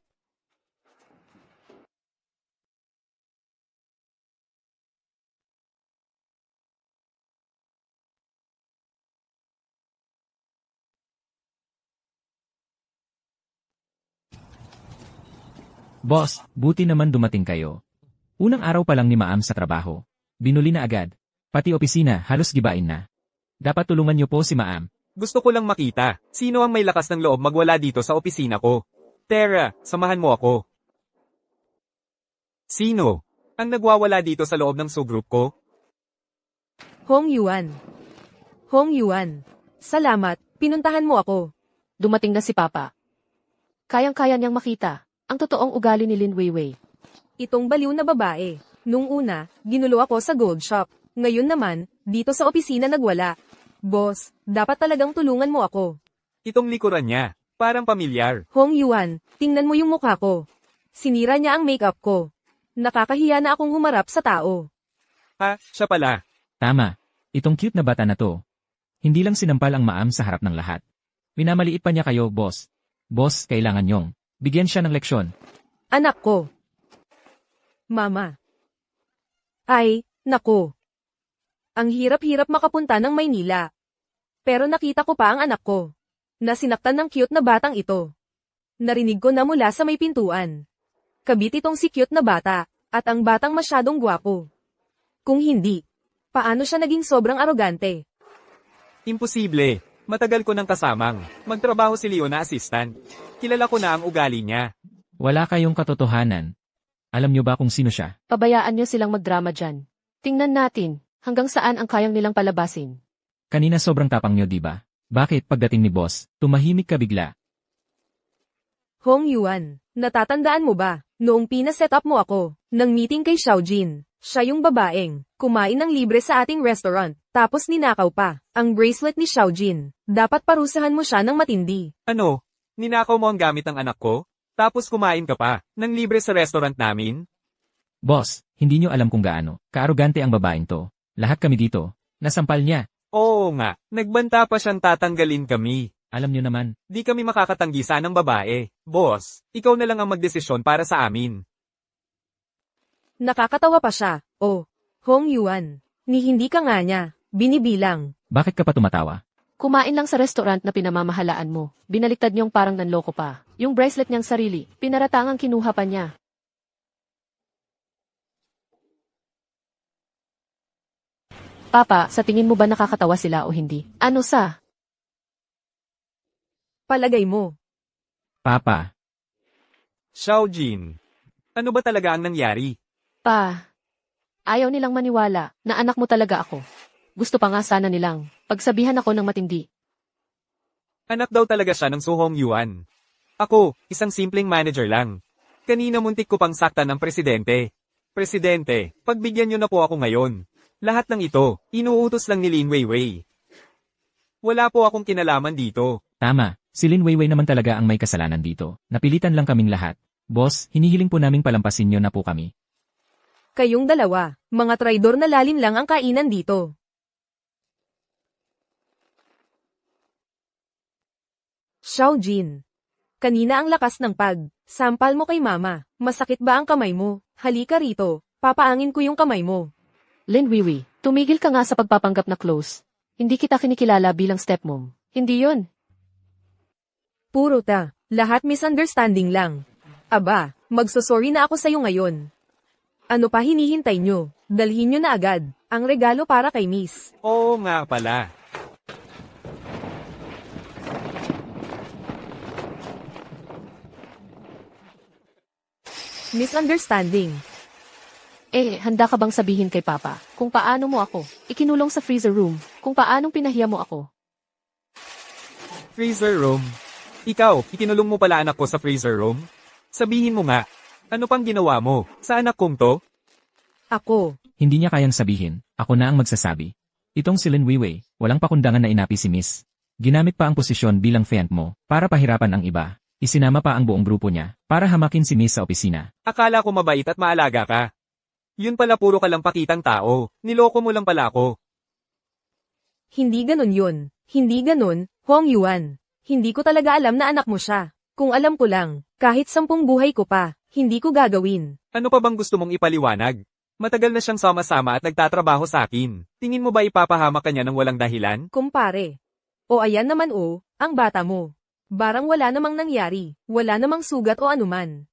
Boss, buti naman dumating kayo. Unang araw pa lang ni Ma'am sa trabaho. Binuli na agad. Pati opisina, halos gibain na. Dapat tulungan niyo po si Ma'am. Gusto ko lang makita, sino ang may lakas ng loob magwala dito sa opisina ko. Tara, samahan mo ako. Sino ang nagwawala dito sa loob ng Su Group ko? Hong Yuan. Hong Yuan. Salamat, pinuntahan mo ako. Dumating na si papa. Kayang-kaya niyang makita ang totoong ugali ni Lin Weiwei. Itong baliw na babae. Nung una, ginulo ako sa gold shop. Ngayon naman, dito sa opisina nagwala. Boss, dapat talagang tulungan mo ako. Itong likuran niya, parang pamilyar. Hong Yuan, tingnan mo yung mukha ko. Sinira niya ang makeup ko. Nakakahiya na akong humarap sa tao. Ha, siya pala. Tama. Itong cute na bata na to. Hindi lang sinampal ang maam sa harap ng lahat. Minamaliit pa niya kayo, boss. Boss, kailangan nyong bigyan siya ng leksyon. Anak ko. Mama. Ay, nako. Ang hirap-hirap makapunta ng Maynila. Pero nakita ko pa ang anak ko. Na sinaktan ng cute na batang ito. Narinig ko na mula sa may pintuan. Kabit itong si cute na bata, at ang batang masyadong gwapo. Kung hindi, paano siya naging sobrang arogante? Imposible. Matagal ko nang kasamang. Magtrabaho si Leo na assistant. Kilala ko na ang ugali niya. Wala kayong katotohanan. Alam niyo ba kung sino siya? Pabayaan niyo silang magdrama dyan. Tingnan natin, hanggang saan ang kayang nilang palabasin. Kanina sobrang tapang niyo, di ba? Bakit pagdating ni boss, tumahimik ka bigla? Hong Yuan, natatandaan mo ba, noong pina-set up mo ako, ng meeting kay Xiaojin, siya yung babaeng, kumain ng libre sa ating restaurant, tapos ninakaw pa, ang bracelet ni Xiaojin. Dapat parusahan mo siya ng matindi. Ano? Ninakaw mo ang gamit ng anak ko? Tapos kumain ka pa, ng libre sa restaurant namin? Boss, hindi niyo alam kung gaano kaarogante ang babaeng to. Lahat kami dito, nasampal niya. Oo nga, nagbanta pa siyang tatanggalin kami. Alam niyo naman, Di kami makakatanggi sa ng babae. Boss, ikaw na lang ang magdesisyon para sa amin. Nakakatawa pa siya. Oh, Hong Yuan, ni hindi ka nga niya, binibilang. bakit ka pa tumatawa? Kumain lang sa restaurant na pinamamahalaan mo. Binaliktad niyong parang nanloko pa. Yung bracelet niyang sarili, pinaratangang kinuha pa niya. Papa, sa tingin mo ba nakakatawa sila o hindi? Ano sa? Palagay mo. Papa, Xiaojin, ano ba talaga ang nangyari? Pa, ayaw nilang maniwala na anak mo talaga ako. Gusto pa nga sana nilang pagsabihan ako ng matindi. Anak daw talaga siya ng Suhong Yuan. Ako, isang simpleng manager lang. Kanina muntik ko pang saktan ng presidente. Presidente, pagbigyan niyo na po ako ngayon. Lahat ng ito, inuutos lang ni Lin Weiwei. Wala po akong kinalaman dito. tama. Si Lin Weiwei naman talaga ang may kasalanan dito. Napilitan lang kaming lahat. Boss, hinihiling po naming palampasin niyo na po kami. Kayong dalawa, mga traidor na lalim lang ang kainan dito. Xiaojin. Kanina ang lakas ng sampal mo kay mama. Masakit ba ang kamay mo? Halika rito, papaangin ko yung kamay mo. Lin Wiwi, tumigil ka nga sa pagpapanggap na close. Hindi kita kinikilala bilang stepmom. Hindi yun. Puro lahat misunderstanding lang. Aba, magsosorry na ako sa'yo ngayon. Ano pa hinihintay nyo? Dalhin nyo na agad, ang regalo para kay Miss. Oo nga pala. Misunderstanding. Handa ka bang sabihin kay Papa kung paano mo ako ikinulong sa freezer room, kung paanong pinahiya mo ako? Freezer room. Ikaw, ikinulong mo pala anak ko sa freezer room? Sabihin mo nga, ano pang ginawa mo sa anak kong to? Ako. Hindi niya kayang sabihin, ako na ang magsasabi. Itong si Lin Weiwei, walang pakundangan na inapi si Miss. Ginamit pa ang posisyon bilang fiant mo, para pahirapan ang iba. Isinama pa ang buong grupo niya, para hamakin si Miss sa opisina. Akala ko mabait at maalaga ka. Yun pala puro ka lang pakitang tao, niloko mo lang pala ako. Hindi ganun yun. Hindi ganun, Hong Yuan. Hindi ko talaga alam na anak mo siya. Kung alam ko lang, kahit 10 buhay ko pa, hindi ko gagawin. Ano pa bang gusto mong ipaliwanag? Matagal na siyang sama-sama at nagtatrabaho sa akin. Tingin mo ba ipapahamak ka niya ng walang dahilan? Kumpare. O ayan naman ang bata mo. Barang wala namang nangyari, wala namang sugat o anuman.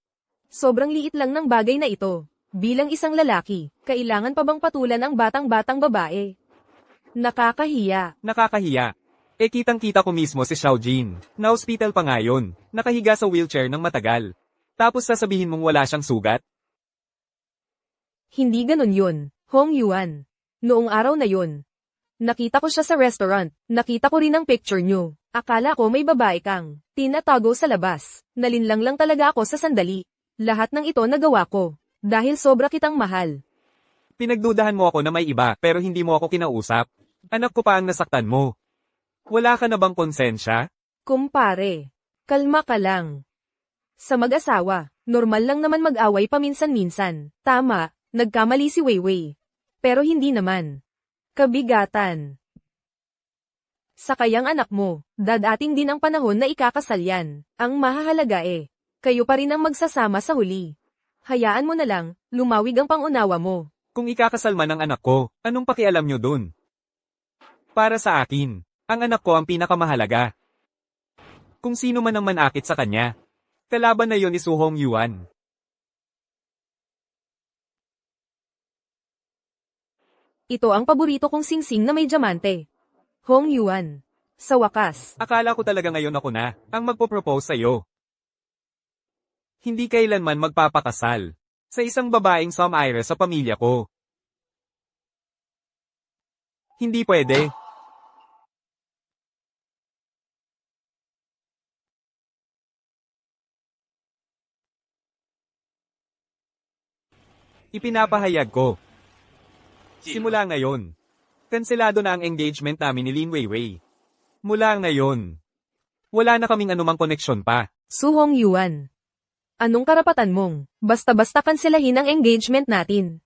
Sobrang liit lang ng bagay na ito. Bilang isang lalaki, kailangan pa bang patulan ang batang-batang babae? Nakakahiya. Nakakahiya. Kitang-kita ko mismo si Xiaojin. Na-hospital pa nga yun. Nakahiga sa wheelchair ng matagal. Tapos sasabihin mong wala siyang sugat? Hindi ganun yun, Hong Yuan. Noong araw na yun, nakita ko siya sa restaurant. Nakita ko rin ang picture niyo. Akala ko may babae kang tinatago sa labas. Nalinlang lang talaga ako sa sandali. Lahat ng ito nagawa ko. Dahil sobra kitang mahal. Pinagdudahan mo ako na may iba pero hindi mo ako kinausap. Anak ko pa ang nasaktan mo. Wala ka na bang konsensya? Kumpare, kalma ka lang. Sa mag-asawa, normal lang naman mag-away paminsan-minsan. Tama, nagkamali si Weiwei. Pero hindi naman Kabigatan. Sa kayang anak mo, dadating din ang panahon na ikakasal yan. Ang mahahalaga kayo pa rin ang magsasama sa huli. Hayaan mo na lang, lumawig ang pangunawa mo. Kung ikakasal man ang anak ko, anong pakialam nyo dun? Para sa akin, ang anak ko ang pinakamahalaga. Kung sino man ang manakit sa kanya, kalaban na yon ni Su Hongyuan. Ito ang paborito kong singsing na may diamante. Hongyuan. Sa wakas. Akala ko talaga ngayon ako na ang magpo-propose sa'yo. Hindi kailanman magpapakasal sa isang babaeng samaire sa pamilya ko. Hindi pwede. Ipinapahayag ko. Simula ngayon, kanselado na ang engagement namin ni Lin Weiwei. Mula ngayon, wala na kaming anumang koneksyon pa. Su Hongyuan. Anong karapatan mong basta-basta kanselahin ang engagement natin?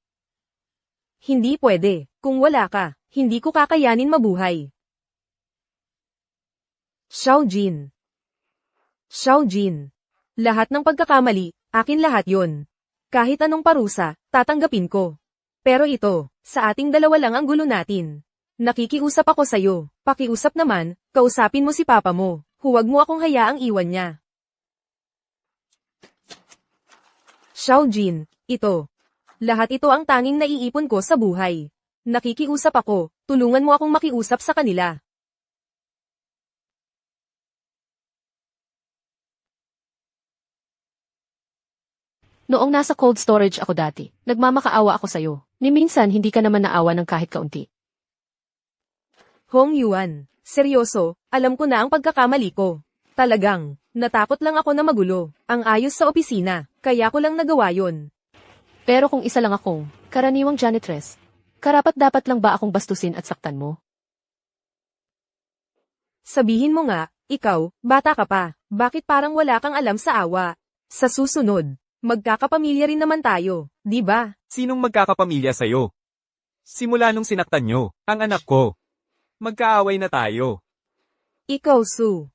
Hindi pwede. Kung wala ka, hindi ko kakayanin mabuhay. Xiaojin. Xiaojin. Lahat ng pagkakamali, akin lahat yon. Kahit anong parusa, tatanggapin ko. Pero ito, sa ating dalawa lang ang gulo natin. Nakikiusap ako sa'yo. Pakiusap naman, kausapin mo si papa mo. Huwag mo akong hayaang iwan niya. Xiaojin, ito. Lahat ito ang tanging naiipon ko sa buhay. Nakikiusap ako, tulungan mo akong makiusap sa kanila. Noong nasa cold storage ako dati, nagmamakaawa ako sa'yo. Ni minsan hindi ka naman naawa ng kahit kaunti. Hongyuan, seryoso, alam ko na ang pagkakamali ko. Talagang, natakot lang ako na magulo, ang ayos sa opisina, kaya ko lang nagawa yon. Pero kung isa lang akong karaniwang janitress, karapat-dapat lang ba akong bastusin at saktan mo? Sabihin mo nga, ikaw, bata ka pa, bakit parang wala kang alam sa awa? Sa susunod, magkakapamilya rin naman tayo, di ba? Sinong magkakapamilya sa'yo? Simula nung sinaktan nyo, ang anak ko. Magkaaway na tayo. Ikaw, Su.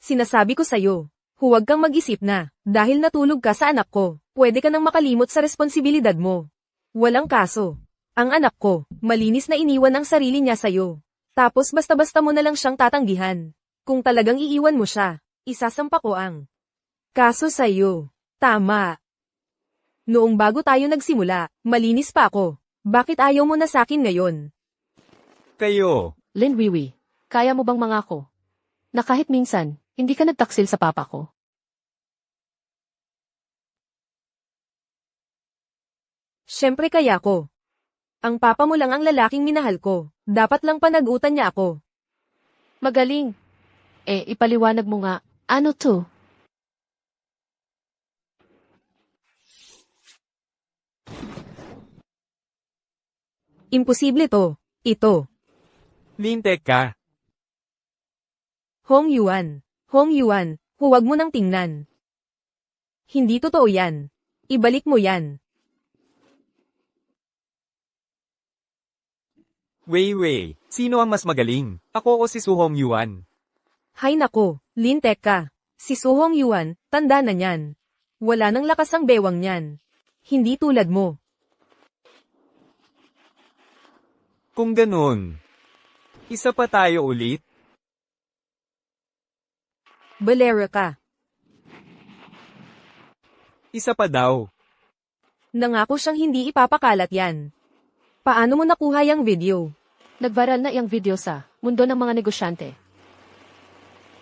Sinasabi ko sa'yo, huwag kang mag-isip na, dahil natulog ka sa anak ko, pwede ka nang makalimot sa responsibilidad mo. Walang kaso. Ang anak ko, malinis na iniwan ang sarili niya sa'yo. Tapos basta-basta mo na lang siyang tatanggihan. Kung talagang iiwan mo siya, isasampa ko ang kaso sa'yo. Tama. Noong bago tayo nagsimula, malinis pa ako. Bakit ayaw mo na sa'kin ngayon? Kayo. Lin Weiwei, kaya mo bang mangako na kahit minsan, hindi ka nagtaksil sa papa ko? Siyempre kaya ko. Ang papa mo lang ang lalaking minahal ko. Dapat lang panagutan niya ako. Magaling. Ipaliwanag mo nga, ano to? Imposible to. Ito. Lintek ka. Hongyuan. Hongyuan, huwag mo nang tingnan. Hindi totoo yan. Ibalik mo yan. Weiwei, sino ang mas magaling? Ako o si Su Hongyuan? Hay nako, lintek ka. Si Su Hongyuan, tanda na niyan. Wala nang lakas ang bewang niyan. Hindi tulad mo. Kung ganun, isa pa tayo ulit? Balera ka. Isa pa daw. Nangako siyang hindi ipapakalat yan. Paano mo nakuha yung video? Nagviral na iyang video sa mundo ng mga negosyante.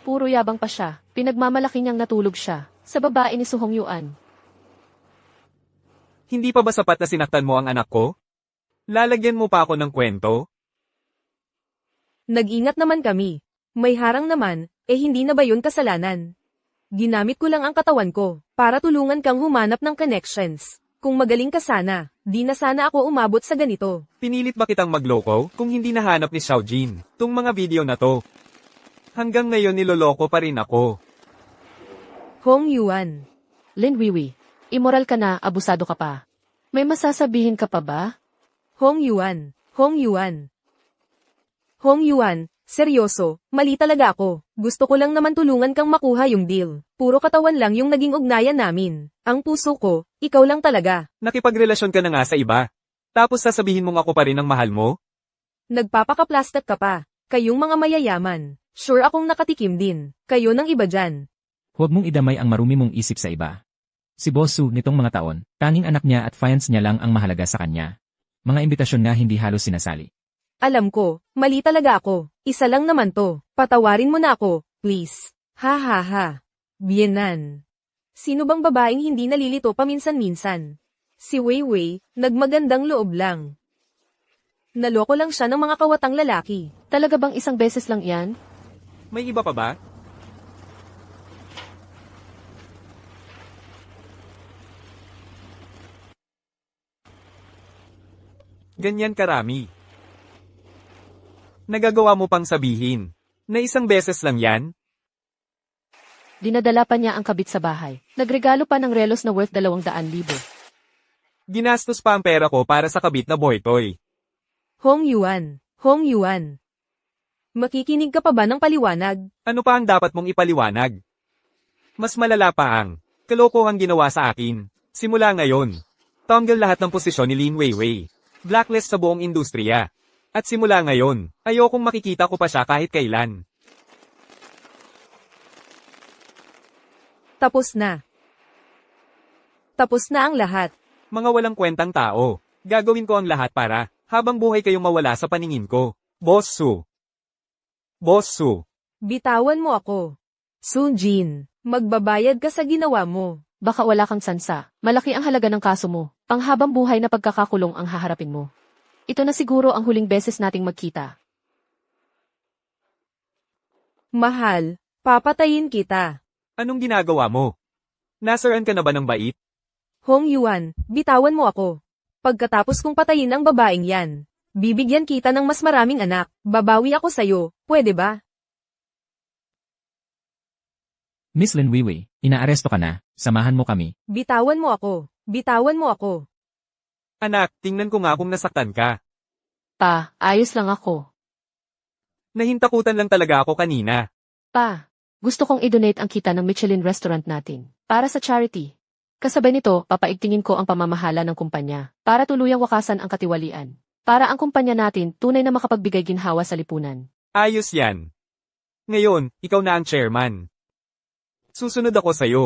Puro yabang pa siya, pinagmamalaki niyang natulog siya sa babae ni Su Hongyuan. Hindi pa ba sapat na sinaktan mo ang anak ko? Lalagyan mo pa ako ng kwento? Nag-ingat naman kami. May harang naman, hindi na ba yun kasalanan? Ginamit ko lang ang katawan ko, para tulungan kang humanap ng connections. Kung magaling ka sana, di na sana ako umabot sa ganito. Pinilit ba kitang magloko kung hindi nahanap ni Xiaojin tong mga video na to? Hanggang ngayon niloloko pa rin ako. Hongyuan. Lin Weiwei, immoral ka na, abusado ka pa. May masasabihin ka pa ba? Hongyuan. Hongyuan. Hong Yuan, seryoso, mali talaga ako. Gusto ko lang naman tulungan kang makuha yung deal. Puro katawan lang yung naging ugnayan namin. Ang puso ko, ikaw lang talaga. Nakipagrelasyon ka na nga sa iba. Tapos sasabihin mong ako pa rin ang mahal mo? Nagpapaka-plastic ka pa. Kayong mga mayayaman. Sure akong nakatikim din. Kayo ng iba dyan. Huwag mong idamay ang marumi mong isip sa iba. Si Boss Su nitong mga taon, tanging anak niya at fiance niya lang ang mahalaga sa kanya. Mga imbitasyon nga hindi halos sinasali. Alam ko, mali talaga ako. Isa lang naman to. Patawarin mo na ako, please. Ha ha ha. Bienan. Sino bang babaeng hindi nalilito paminsan-minsan? Si Weiwei, nagmagandang loob lang. Naloko lang siya ng mga kawatang lalaki. Talaga bang isang beses lang yan? May iba pa ba? Ganyan karami. Nagagawa mo pang sabihin na isang beses lang yan? Dinadala pa niya ang kabit sa bahay. Nagregalo pa ng relos na worth 200,000. Ginastos pa ang pera ko para sa kabit na boy toy. Hong Yuan. Hong Yuan. Makikinig ka pa ba ng paliwanag? Ano pa ang dapat mong ipaliwanag? Mas malala pa ang kalokohang ginawa sa akin. Simula ngayon, tanggal lahat ng posisyon ni Lin Weiwei. Blacklist sa buong industriya. At simula ngayon, ayokong makikita ko pa siya kahit kailan. Tapos na. Tapos na ang lahat. Mga walang kwentang tao. Gagawin ko ang lahat para, habang buhay kayong mawala sa paningin ko. Boss Su. Boss Su. Bitawan mo ako. Sunjin, magbabayad ka sa ginawa mo. Baka wala kang sansa. Malaki ang halaga ng kaso mo. Panghabang buhay na pagkakakulong ang haharapin mo. Ito na siguro ang huling beses nating magkita. Mahal, papatayin kita. Anong ginagawa mo? Nasaraan ka na ba ng bait? Hong Yuan, bitawan mo ako. Pagkatapos kong patayin ang babaeng yan, bibigyan kita ng mas maraming anak. Babawi ako sa'yo, pwede ba? Miss Lin Weiwei, inaaresto ka na, samahan mo kami. Bitawan mo ako. Bitawan mo ako. Anak, tingnan ko nga kung nasaktan ka. Pa, ayos lang ako. Nahintakutan lang talaga ako kanina. Pa, gusto kong i-donate ang kita ng Michelin restaurant natin. Para sa charity. Kasabay nito, papaigtingin ko ang pamamahala ng kumpanya. Para tuluyang wakasan ang katiwalian. Para ang kumpanya natin tunay na makapagbigay ginhawa sa lipunan. Ayos yan. Ngayon, ikaw na ang chairman. Susunod ako sa'yo.